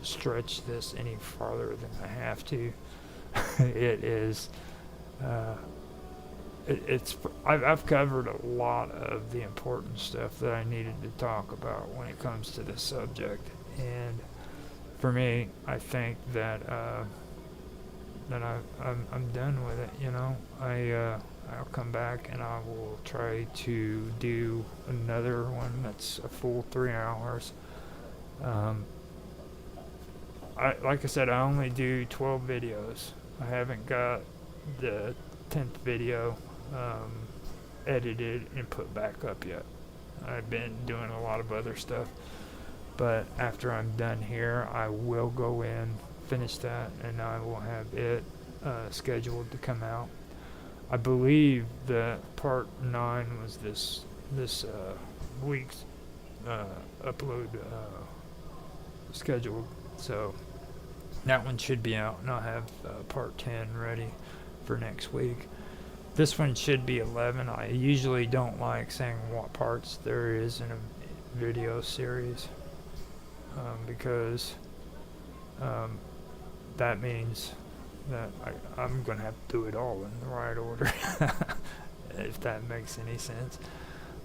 stretch this any farther than I have to. It is. I've covered a lot of the important stuff that I needed to talk about when it comes to this subject, and for me, I think that I'm done with it. You know, I'll come back and I will try to do another one that's a full 3 hours. Like I said, I only do 12 videos. I haven't got the 10th video edited and put back up yet. I've been doing a lot of other stuff, but after I'm done here, I will go in, finish that, and I will have it scheduled to come out. I believe that part 9 was this week's upload scheduled, so that one should be out, and I'll have part 10 ready for next week. This one should be 11. I usually don't like saying what parts there is in a video series, because that means that I'm going to have to do it all in the right order, if that makes any sense.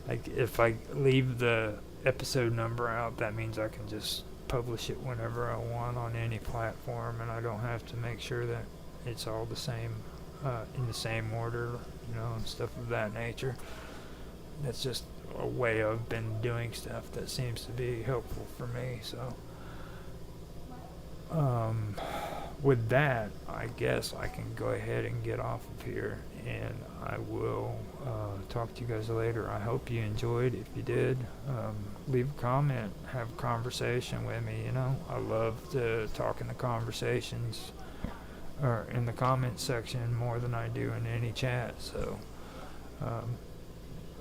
Like, if I leave the episode number out, that means I can just publish it whenever I want on any platform, and I don't have to make sure that it's all the same, in the same order, and stuff of that nature. That's just a way I've been doing stuff that seems to be helpful for me. So with that, I guess I can go ahead and get off of here, and I will talk to you guys later. I hope you enjoyed. If you did, leave a comment, have a conversation with me. I love to talk in the conversations or in the comment section more than I do in any chat. So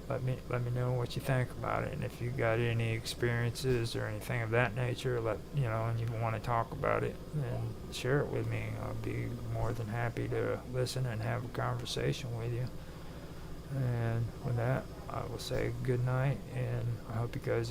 let me know what you think about it, and if you got any experiences or anything of that nature, and you want to talk about it, then share it with me. I'll be more than happy to listen and have a conversation with you. And with that, I will say good night, and I hope you guys